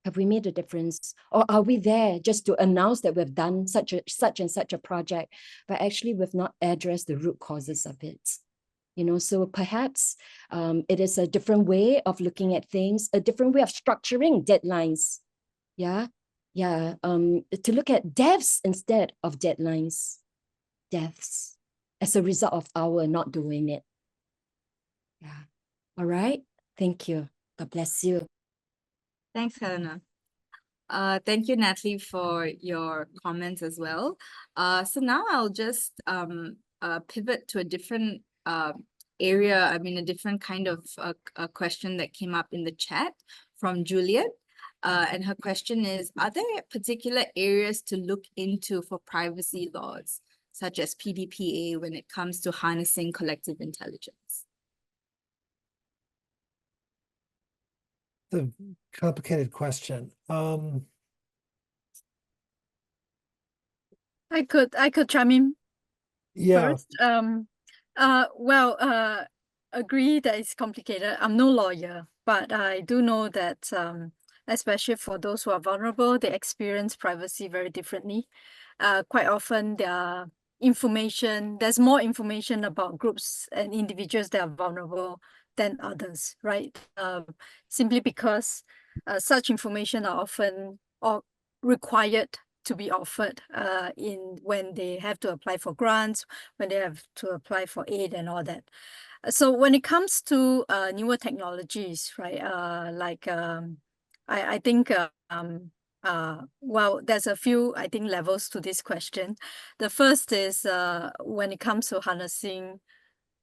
Have we made a difference? Or are we there just to announce that we've done such and such a project, but actually we've not addressed the root causes of it? So perhaps it is a different way of looking at things, a different way of structuring deadlines. To look at deaths instead of deadlines. Deaths as a result of our not doing it. Yeah. All right. Thank you. God bless you. Thanks, Helena. Thank you, Natalie, for your comments as well. So now I'll just pivot to a different area, a different kind of a question that came up in the chat from Juliet. And her question is, are there particular areas to look into for privacy laws, such as PDPA, when it comes to harnessing collective intelligence? It's a complicated question. I could chime in first. Agree that it's complicated. I'm no lawyer, but I do know that especially for those who are vulnerable, they experience privacy very differently. Quite often there's more information about groups and individuals that are vulnerable than others, right? Simply because such information are often required to be offered when they have to apply for grants, when they have to apply for aid and all that. So when it comes to newer technologies, right? I think well, there's a few, I think, levels to this question. The first is when it comes to harnessing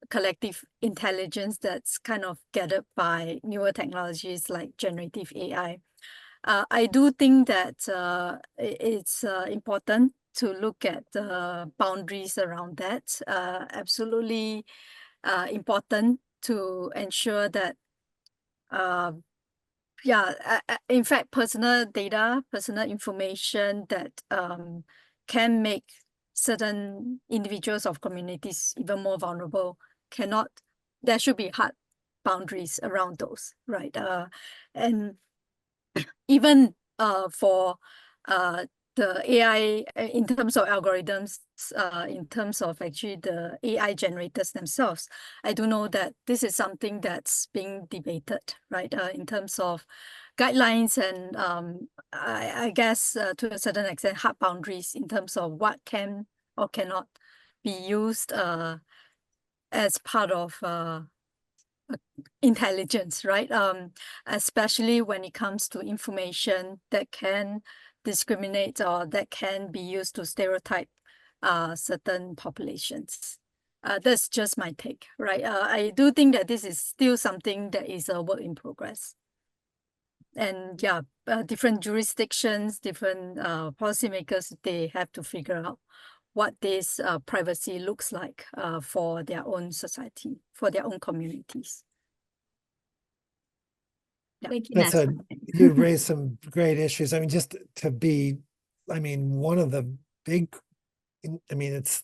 collective intelligence that's kind of gathered by newer technologies like generative AI. I do think that it's important to look at the boundaries around that. Absolutely important to ensure that in fact, personal data, personal information that can make certain individuals of communities even more vulnerable there should be hard boundaries around those, right? And even for the AI, in terms of algorithms, in terms of actually the AI generators themselves, I do know that this is something that's being debated, right? In terms of guidelines and I guess to a certain extent, hard boundaries in terms of what can or cannot be used as part of intelligence, right? Especially when it comes to information that can discriminate or that can be used to stereotype certain populations. That's just my take, right? I do think that this is still something that is a work in progress. And yeah, different jurisdictions, different policymakers, they have to figure out what this privacy looks like for their own society, for their own communities. Yeah. Thank you, That's Natalie. you raised some great issues. I mean, just to be, I mean, one of the big, I mean, it's,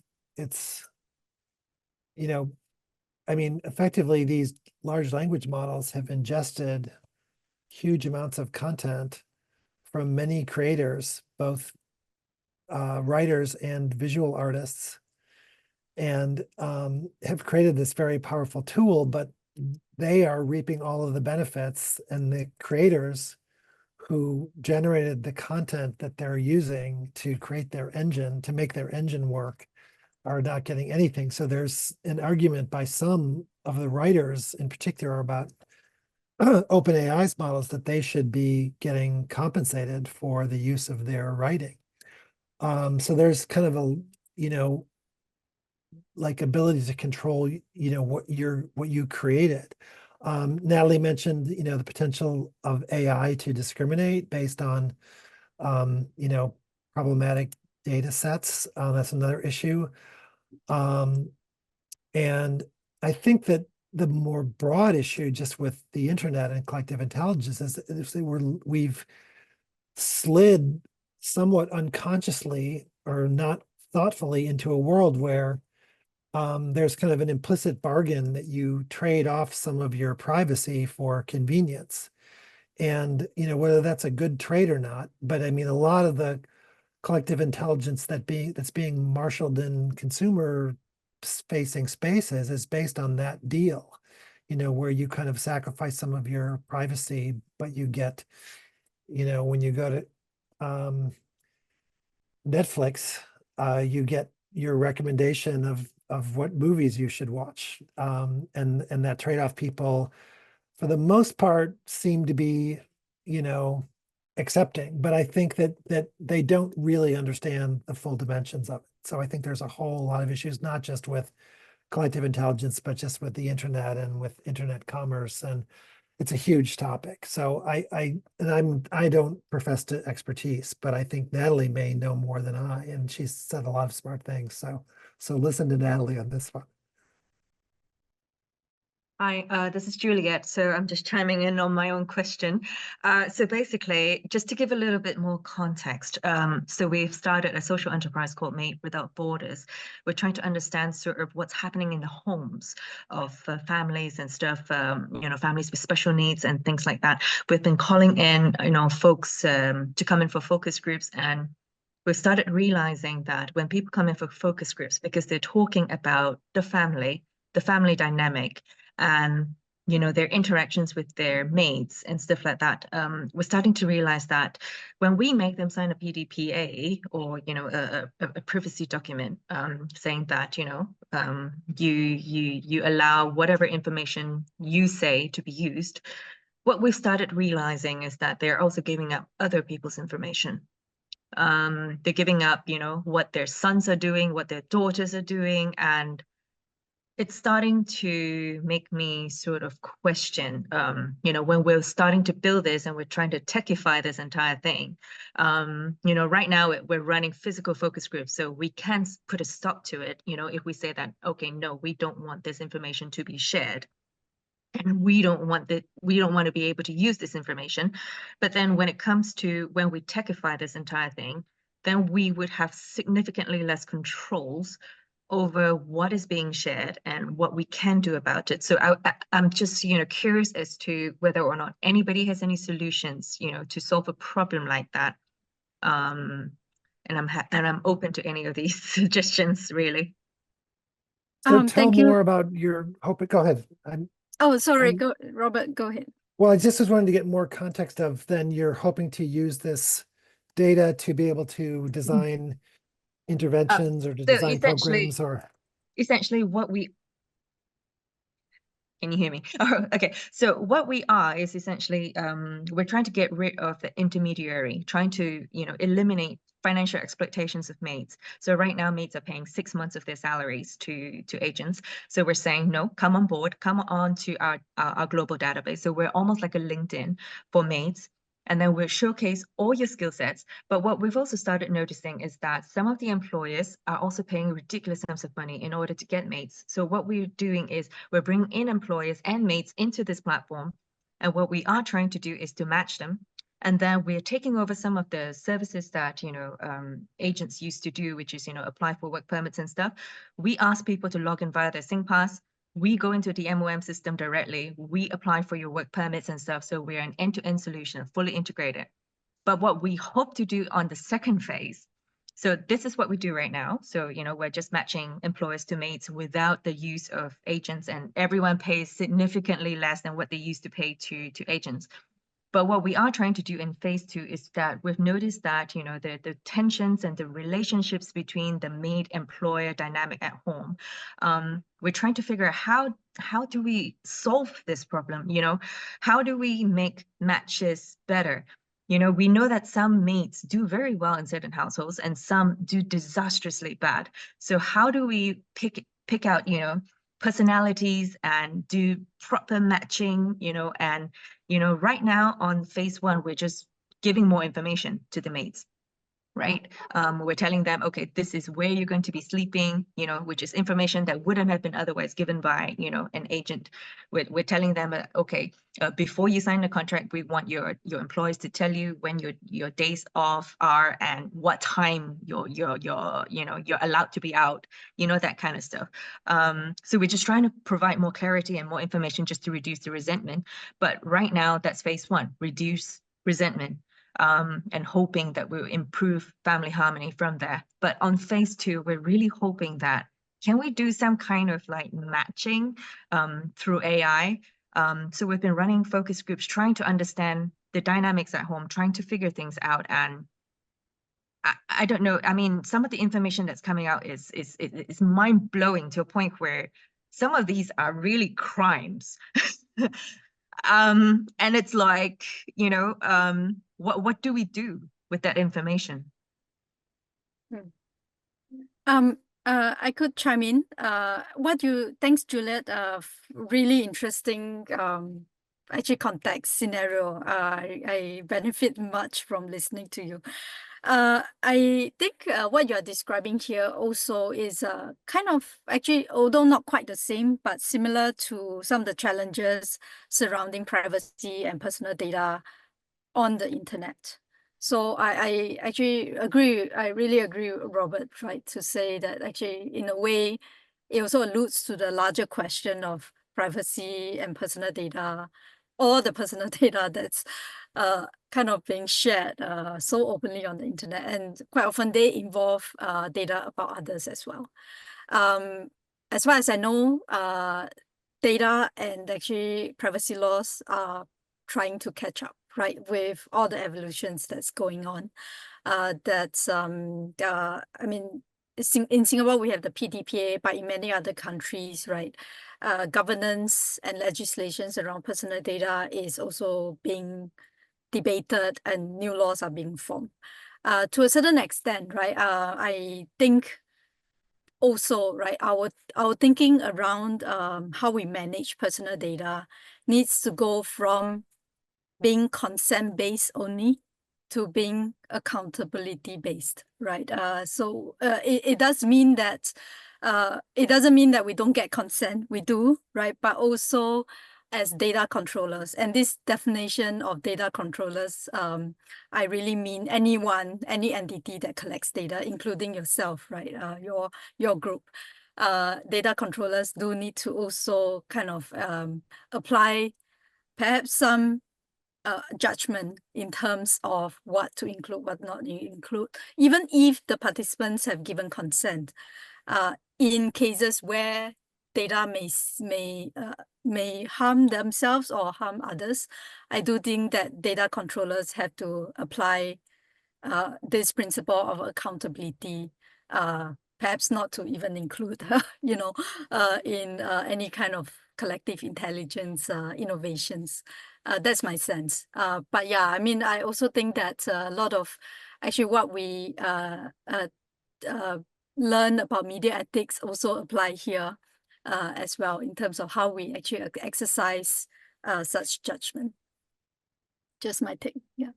you know, I mean, effectively these large language models have ingested huge amounts of content from many creators, both writers and visual artists, and have created this very powerful tool, but they are reaping all of the benefits, and the creators who generated the content that they're using to create their engine, to make their engine work, are not getting anything. So there's an argument by some of the writers in particular about OpenAI's models that they should be getting compensated for the use of their writing. So there's kind of a, you know, like ability to control, you know, what you created. Natalie mentioned, you know, the potential of AI to discriminate based on, you know, problematic data sets. That's another issue. And I think that the more broad issue just with the internet and collective intelligence is that we've slid somewhat unconsciously or not thoughtfully into a world where there's kind of an implicit bargain that you trade off some of your privacy for convenience. And, you know, whether that's a good trade or not, but I mean, a lot of the collective intelligence that's being marshaled in consumer facing spaces is based on that deal, you know, where you kind of sacrifice some of your privacy, but you get, you know, when you go to Netflix, you get your recommendation of what movies you should watch. And that trade-off people, for the most part, seem to be, you know, accepting, but I think that they don't really understand the full dimensions of it. So I think there's a whole lot of issues, not just with collective intelligence, but just with the internet and with internet commerce, and it's a huge topic. So I don't profess to expertise, but I think Natalie may know more than I, and she's said a lot of smart things. So listen to Natalie on this one. Hi, this is Juliet. So I'm just chiming in on my own question. So basically, just to give a little bit more context, so we've started a social enterprise called Made Without Borders. We're trying to understand sort of what's happening in the homes of families and stuff, you know, families with special needs and things like that. We've been calling in, you know, folks to come in for focus groups, and we've started realizing that when people come in for focus groups, because they're talking about the family dynamic, and their interactions with their mates and stuff like that, we're starting to realize that when we make them sign a PDPA or, a privacy document, saying that, you allow whatever information you say to be used, what we've started realizing is that they're also giving up other people's information. They're giving up, what their sons are doing, what their daughters are doing, and it's starting to make me sort of question, when we're starting to build this and we're trying to techify this entire thing. Right now we're running physical focus groups, so we can put a stop to it, if we say that, okay, no, we don't want this information to be shared. And we don't want to be able to use this information. But then when it comes to when we techify this entire thing, then we would have significantly less controls over what is being shared and what we can do about it. So I'm just, curious as to whether or not anybody has any solutions, to solve a problem like that. And I'm open to any of these suggestions, really. So tell thank you. more about your hope. Go ahead. Oh, sorry, Robert, go ahead. Well, I just was wanting to get more context of then you're hoping to use this data to be able to design interventions or to So design programs or. Essentially what we, can you hear me? Oh, okay. So what we are is essentially, we're trying to get rid of the intermediary, trying to, eliminate financial exploitations of maids. So right now, maids are paying 6 months of their salaries to agents. So we're saying, no, come on board, come on to our global database. So we're almost like a LinkedIn for maids. And then we'll showcase all your skill sets. But what we've also started noticing is that some of the employers are also paying ridiculous sums of money in order to get maids. So what we're doing is we're bringing in employers and maids into this platform. And what we are trying to do is to match them. And then we're taking over some of the services that, agents used to do, which is, apply for work permits and stuff. We ask people to log in via their SingPass. We go into the MOM system directly. We apply for your work permits and stuff. So we're an end-to-end solution, fully integrated. But what we hope to do on the second phase, so this is what we do right now. So, we're just matching employers to mates without the use of agents, and everyone pays significantly less than what they used to pay to agents. But what we are trying to do in phase 2 is that we've noticed that, the tensions and the relationships between the maid-employer dynamic at home, we're trying to figure out how do we solve this problem? How do we make matches better? We know that some maids do very well in certain households and some do disastrously bad. So how do we pick out, personalities and do proper matching, and right now on phase 1, we're just giving more information to the maids, right? We're telling them, okay, this is where you're going to be sleeping, which is information that wouldn't have been otherwise given by, an agent. We're telling them, okay, before you sign the contract, we want your employees to tell you when your days off are and what time you're allowed to be out, that kind of stuff. So we're just trying to provide more clarity and more information just to reduce the resentment. But right now, that's phase 1, reduce resentment. And hoping that we'll improve family harmony from there. But on phase 2, we're really hoping that, can we do some kind of like matching through AI? So we've been running focus groups, trying to understand the dynamics at home, trying to figure things out. And I don't know, I mean, some of the information that's coming out is mind-blowing to a point where some of these are really crimes. And it's like, what do we do with that information? I could chime in. Thanks, Juliet. Really interesting, actually context scenario. I benefit much from listening to you. I think what you're describing here also is kind of actually, although not quite the same, but similar to some of the challenges surrounding privacy and personal data on the internet. So I actually agree. I really agree with Robert, right, to say that actually, in a way, it also alludes to the larger question of privacy and personal data, or the personal data that's kind of being shared so openly on the internet, and quite often they involve data about others as well. As far as I know, data and actually privacy laws are trying to catch up, right, with all the evolutions that's going on. I mean, in Singapore, we have the PDPA, but in many other countries, right, governance and legislations around personal data is also being debated and new laws are being formed. To a certain extent, right, I think also, right, our thinking around how we manage personal data needs to go from being consent-based only to being accountability-based, right? It does mean that it doesn't mean that we don't get consent, we do, right? But also as data controllers, and this definition of data controllers, I really mean anyone, any entity that collects data, including yourself, right? Your group. Data controllers do need to also kind of apply perhaps some judgment in terms of what to include, what not to include, even if the participants have given consent. In cases where data may harm themselves or harm others, I do think that data controllers have to apply this principle of accountability, perhaps not to even include, you know, in any kind of collective intelligence innovations. That's my sense. But yeah, I mean, I also think that a lot of actually what we learn about media ethics also apply here as well in terms of how we actually exercise such judgment. Just my take, yeah.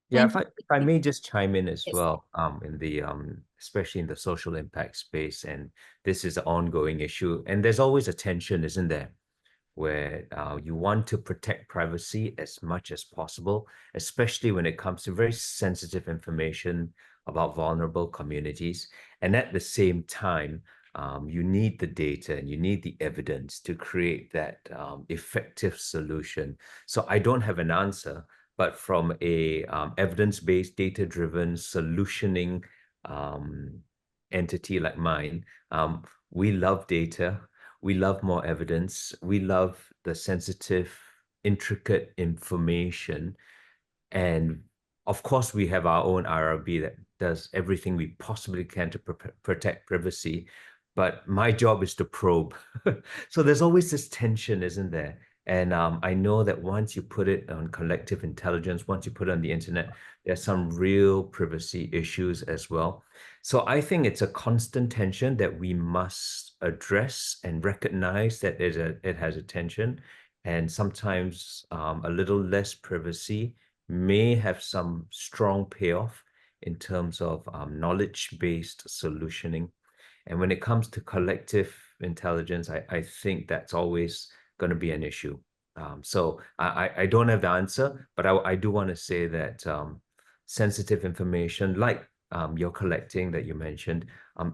Yeah, Thank if I may just chime in as Yes. well, in the especially in the social impact space, and this is an ongoing issue, and there's always a tension, isn't there, where you want to protect privacy as much as possible, especially when it comes to very sensitive information about vulnerable communities, and at the same time, you need the data and you need the evidence to create that effective solution. So I don't have an answer, but from a evidence-based, data-driven solutioning entity like mine, we love data, we love more evidence, we love the sensitive, intricate information, and of course we have our own IRB that does everything we possibly can to protect privacy, but my job is to probe. So there's always this tension, isn't there? And I know that once you put it on collective intelligence, once you put it on the internet, there's some real privacy issues as well. So I think it's a constant tension that we must address and recognize that it has a tension. And sometimes a little less privacy may have some strong payoff in terms of knowledge-based solutioning. And when it comes to collective intelligence, I think that's always going to be an issue. So I don't have the answer, but I do want to say that sensitive information like you're collecting that you mentioned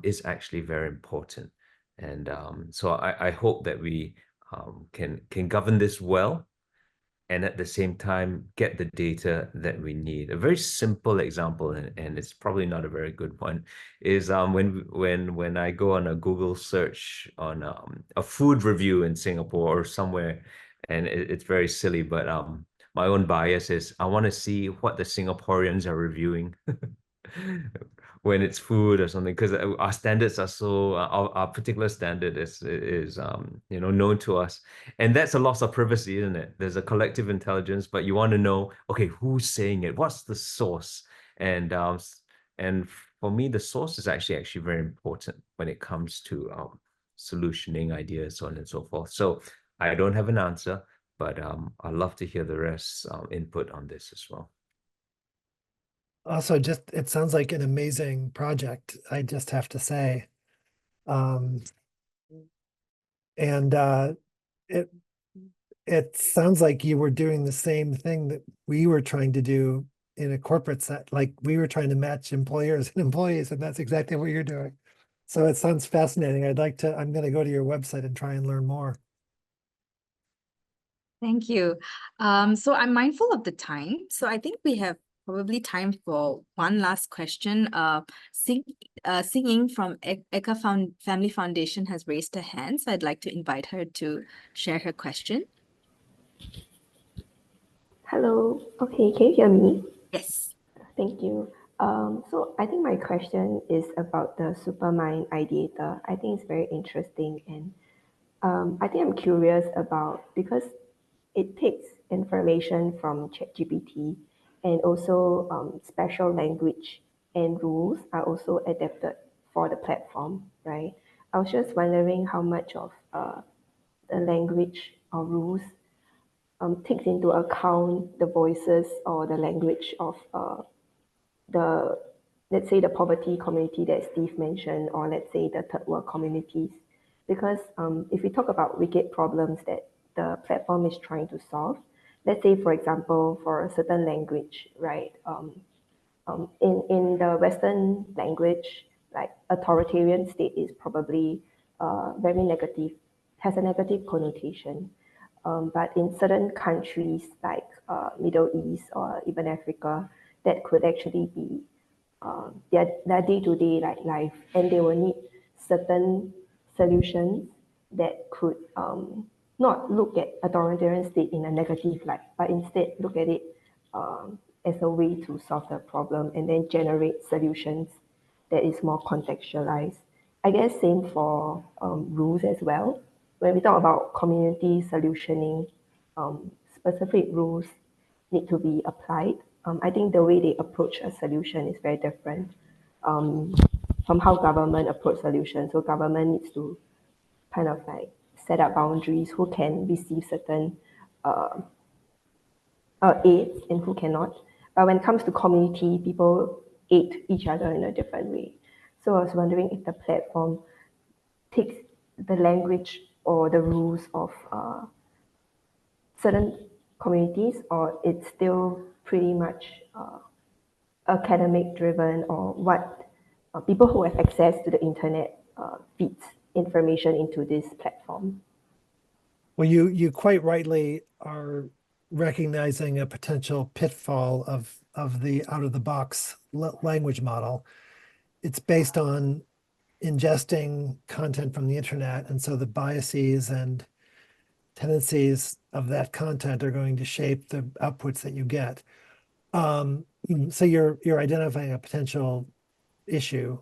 is actually very important. And so I hope that we can govern this well, and at the same time get the data that we need. A very simple example, and it's probably not a very good one, is when I go on a Google search on a food review in Singapore or somewhere, and it's very silly, but my own bias is I want to see what the Singaporeans are reviewing when it's food or something, because our standards are so our particular standard is you know, known to us, and that's a loss of privacy, isn't it? There's a collective intelligence, but you want to know, okay, who's saying it, what's the source, and for me the source is actually very important when it comes to solutioning ideas, so on and so forth. So I don't have an answer, but I'd love to hear the rest input on this as well. Also, it sounds like an amazing project, I just have to say. It sounds like you were doing the same thing that we were trying to do in a corporate set, like we were trying to match employers and employees, and that's exactly what you're doing. So it sounds fascinating. I'm going to go to your website and try and learn more. Thank you. So I'm mindful of the time. So I think we have probably time for one last question. Singing from Eka Family Foundation has raised her hand, so I'd like to invite her to share her question. Hello. Okay, can you hear me? Yes. Thank you. So I think my question is about the Supermind ideator. I think it's very interesting, and I think I'm curious about, because it takes information from ChatGPT, and also special language and rules are also adapted for the platform, right? I was just wondering how much of the language or rules takes into account the voices or the language of the, let's say, the poverty community that Steve mentioned, or let's say the third world communities. Because if we talk about wicked problems that the platform is trying to solve, let's say, for example, for a certain language, right? In the Western language, like authoritarian state is probably very negative, has a negative connotation. But in certain countries like Middle East or even Africa, that could actually be their day-to-day like life, and they will need certain solutions that could not look at authoritarian state in a negative light, but instead look at it as a way to solve the problem and then generate solutions that is more contextualized. I guess same for rules as well. When we talk about community solutioning, specific rules need to be applied. I think the way they approach a solution is very different from how government approach solutions. So government needs to kind of like set up boundaries, who can receive certain aid and who cannot. But when it comes to community, people aid each other in a different way. So I was wondering if the platform takes the language or the rules of certain communities, or it's still pretty much academic driven, or what people who have access to the internet feeds information into this platform. Well, you quite rightly are recognizing a potential pitfall of the out-of-the-box language model. It's based on ingesting content from the internet, and so the biases and tendencies of that content are going to shape the outputs that you get. So you're identifying a potential issue.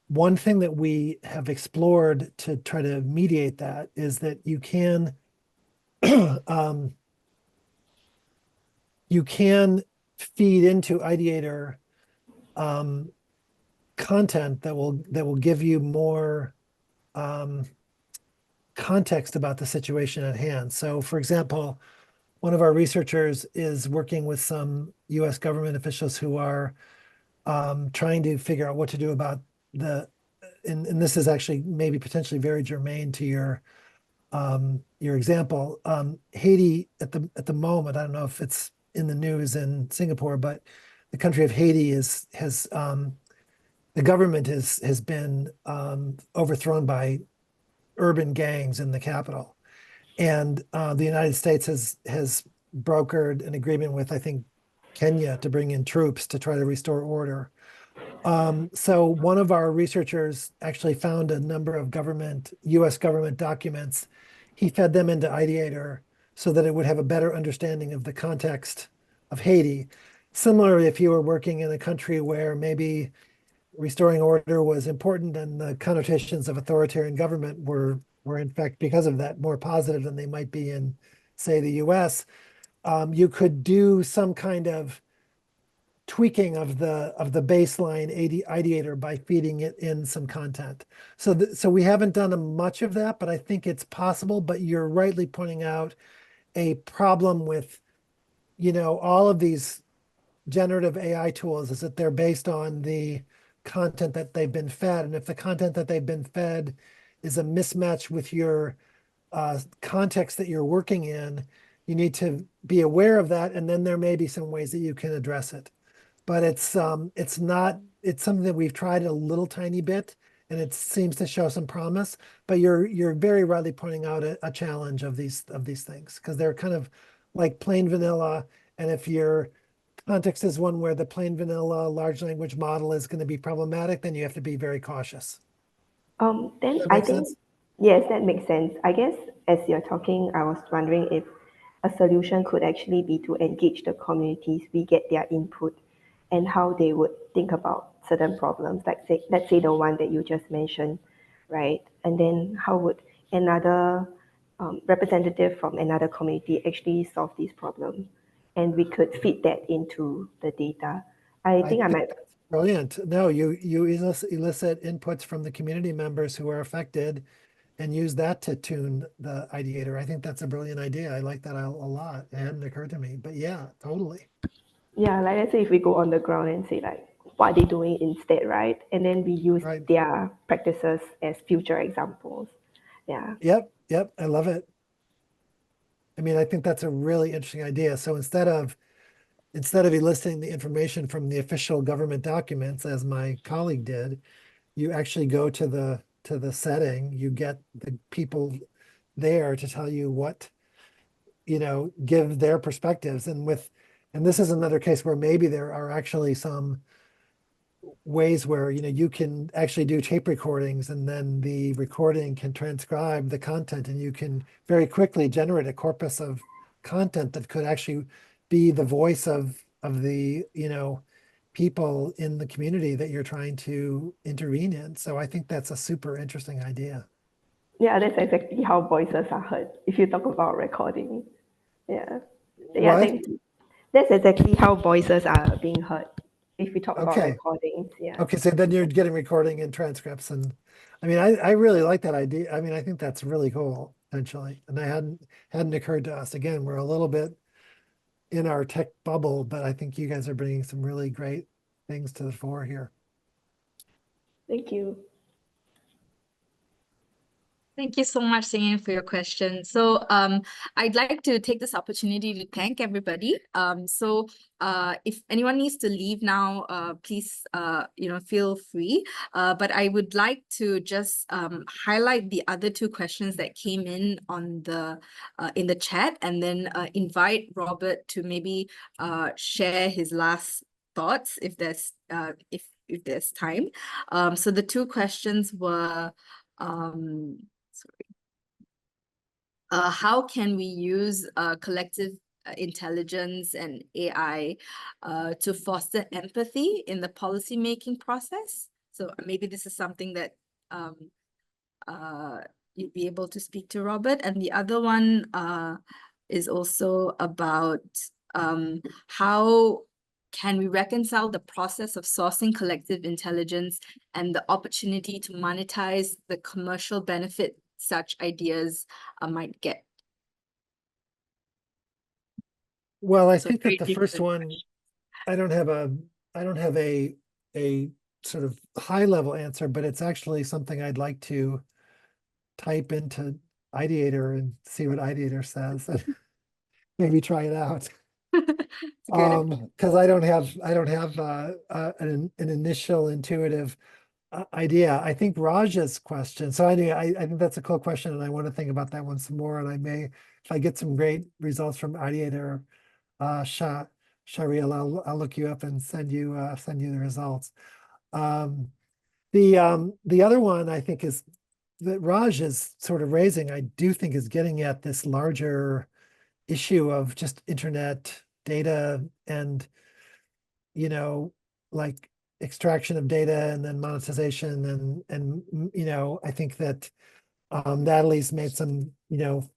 One thing that we have explored to try to mediate that is that you can you can feed into Ideator content that will give you more context about the situation at hand. So, for example, one of our researchers is working with some U.S. government officials who are trying to figure out what to do about and this is actually maybe potentially very germane to your example. Haiti at the moment, I don't know if it's in the news in Singapore, but the country of Haiti the government has been overthrown by urban gangs in the capital, and the United States has brokered an agreement with, I think, Kenya to bring in troops to try to restore order. So one of our researchers actually found a number of U.S. government documents. He fed them into Ideator so that it would have a better understanding of the context of Haiti. Similarly, if you were working in a country where maybe restoring order was important and the connotations of authoritarian government were in fact, because of that, more positive than they might be in, say, the US, you could do some kind of tweaking of the baseline ideator by feeding it in some content. So we haven't done much of that, but I think it's possible. But you're rightly pointing out a problem with, all of these generative AI tools is that they're based on the content that they've been fed. And if the content that they've been fed is a mismatch with your context that you're working in, you need to be aware of that. And then there may be some ways that you can address it. But it's something that we've tried a little tiny bit, and it seems to show some promise. But you're very rightly pointing out a challenge of these things, because they're kind of like plain vanilla. And if you're context is one where the plain vanilla large language model is going to be problematic, then you have to be very cautious. Then That I make think, sense? yes, that makes sense. I guess as you're talking, I was wondering if a solution could actually be to engage the communities, we get their input and how they would think about certain problems, like say, let's say the one that you just mentioned, right? And then how would another representative from another community actually solve these problems? And we could feed that into the data. I think I might, that's brilliant. No, you elicit inputs from the community members who are affected and use that to tune the ideator. I think that's a brilliant idea. I like that a lot. It hadn't occurred to me, but yeah, totally. yeah, like let's say if we go on the ground and say like, what are they doing instead, right? And then we use Right. their practices as future examples. Yeah. Yep, I love it. I mean, I think that's a really interesting idea. So instead of eliciting the information from the official government documents, as my colleague did, you actually go to the setting, you get the people there to tell you what, give their perspectives. And this is another case where maybe there are actually some ways where, you can actually do tape recordings and then the recording can transcribe the content and you can very quickly generate a corpus of content that could actually be the voice of the, people in the community that you're trying to intervene in. So I think that's a super interesting idea. Yeah, that's exactly how voices are heard if you talk about recording. Yeah. Yeah, What? I think that's exactly how voices are being heard if we talk about Okay. recordings. Yeah. Okay, so then you're getting recording and transcripts, and I mean, I really like that idea. I mean, I think that's really cool, potentially, and I hadn't occurred to us. Again, we're a little bit in our tech bubble, but I think you guys are bringing some really great things to the fore here. Thank you. Thank you so much, Singin, for your question. So I'd like to take this opportunity to thank everybody. If anyone needs to leave now, please feel free. But I would like to just highlight the other two questions that came in on the in the chat, and then invite Robert to maybe share his last thoughts if there's if there's time. So the two questions were how can we use collective intelligence and AI to foster empathy in the policy-making process? So maybe this is something that you'd be able to speak to, Robert. And the other one is also about how can we reconcile the process of sourcing collective intelligence and the opportunity to monetize the commercial benefit such ideas might get? Well, I So think that very the first different one, I don't have a sort of high level answer, but it's actually something I'd like to type into Ideator and see what Ideator says and maybe try it out. Because I don't have an initial intuitive idea. I think Raj's question. So I think that's a cool question, and I want to think about that one some more. And I may, if I get some great results from Ideator, Shariel, I'll look you up and send you the results. The other one I think is that Raj is sort of raising, I do think is getting at this larger issue of just internet data and, like extraction of data and then monetization and I think that Natalie's made some,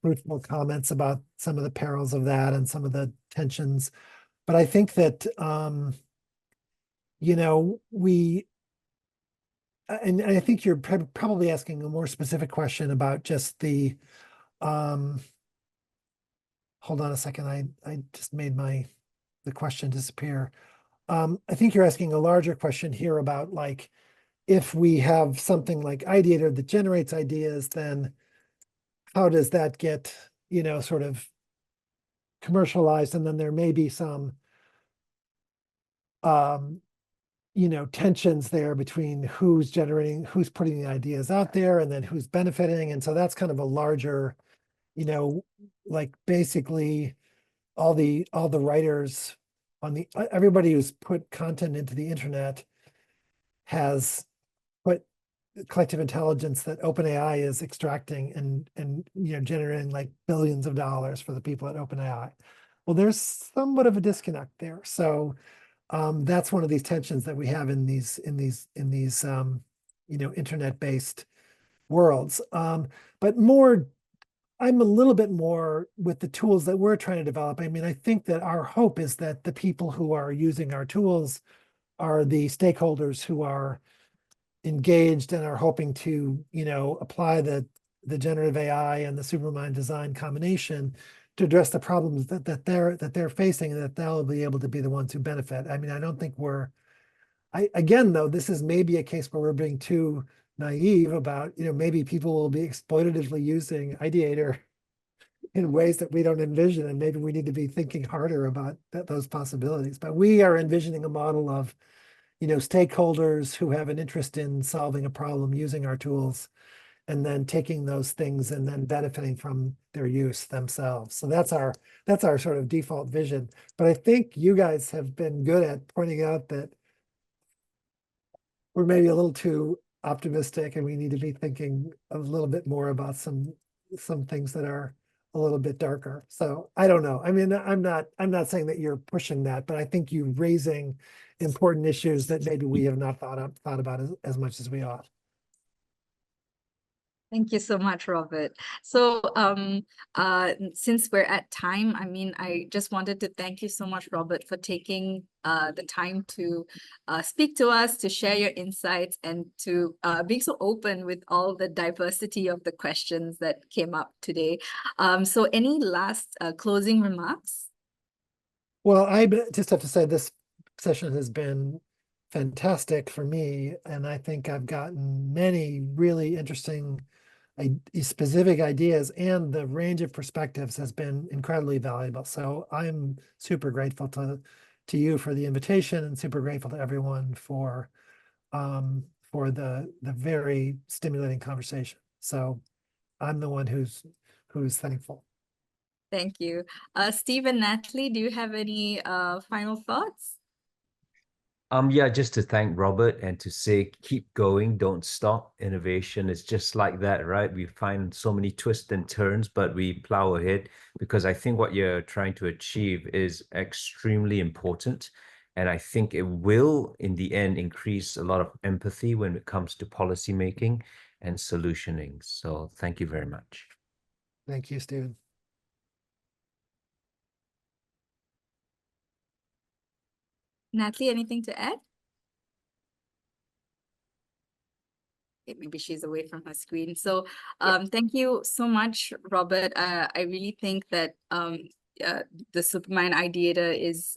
fruitful comments about some of the perils of that and some of the tensions. But I think that, and I think you're probably asking a more specific question about just the, hold on a second, I just made the question disappear. I think you're asking a larger question here about like, if we have something like Ideator that generates ideas, then how does that get, sort of commercialized? And then there may be some, tensions there between who's putting the ideas out there and then who's benefiting. And so that's kind of a larger, like basically all the writers everybody who's put content into the internet has put collective intelligence that OpenAI is extracting and generating like billions of dollars for the people at OpenAI. Well, there's somewhat of a disconnect there. So that's one of these tensions that we have in these internet-based worlds. But more, I'm a little bit more with the tools that we're trying to develop. I mean, I think that our hope is that the people who are using our tools are the stakeholders who are engaged and are hoping to, apply the generative AI and the Supermind design combination to address the problems that they're facing, and that they'll be able to be the ones who benefit. I mean, I don't think again, though, this is maybe a case where we're being too naive about, maybe people will be exploitatively using Ideator in ways that we don't envision, and maybe we need to be thinking harder about those possibilities. But we are envisioning a model of, stakeholders who have an interest in solving a problem using our tools, and then taking those things and then benefiting from their use themselves. So that's our sort of default vision. But I think you guys have been good at pointing out that we're maybe a little too optimistic, and we need to be thinking a little bit more about some things that are a little bit darker. So I don't know. I mean, I'm not saying that you're pushing that, but I think you're raising important issues that maybe we have not thought about as much as we ought. Thank you so much, Robert. So since we're at time, I mean, I just wanted to thank you so much, Robert, for taking the time to speak to us, to share your insights, and to being so open with all the diversity of the questions that came up today. So any last closing remarks? Well, I just have to say this session has been fantastic for me, and I think I've gotten many really interesting specific ideas, and the range of perspectives has been incredibly valuable. So I'm super grateful to you for the invitation, and super grateful to everyone for the very stimulating conversation. So I'm the one who's thankful. Thank you. Steve and Natalie, do you have any final thoughts? Yeah, just to thank Robert and to say, keep going, don't stop. Innovation is just like that, right? We find so many twists and turns, but we plow ahead, because I think what you're trying to achieve is extremely important. And I think it will, in the end, increase a lot of empathy when it comes to policy making and solutioning. So thank you very much. Thank you, Stephen. Natalie, anything to add? Okay, maybe she's away from her screen. So thank you so much, Robert. I really think that the Supermind Ideator is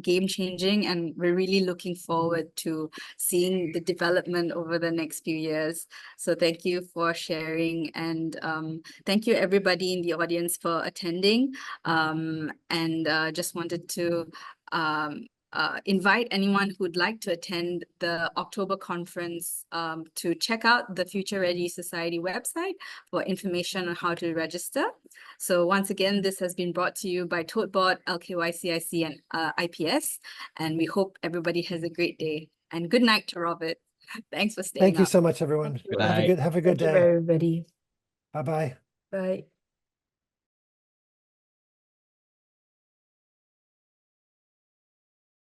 game-changing, and we're really looking forward to seeing the development over the next few years. So thank you for sharing, and thank you everybody in the audience for attending. And just wanted to invite anyone who'd like to attend the October conference to check out the Future Ready Society website for information on how to register. So once again, this has been brought to you by ToteBot, LKYCIC, and IPS, and we hope everybody has a great day. And good night to Robert. Thanks for staying Thank you up. so much, everyone. Good Have a night. good day. Everybody. Bye-bye. Bye.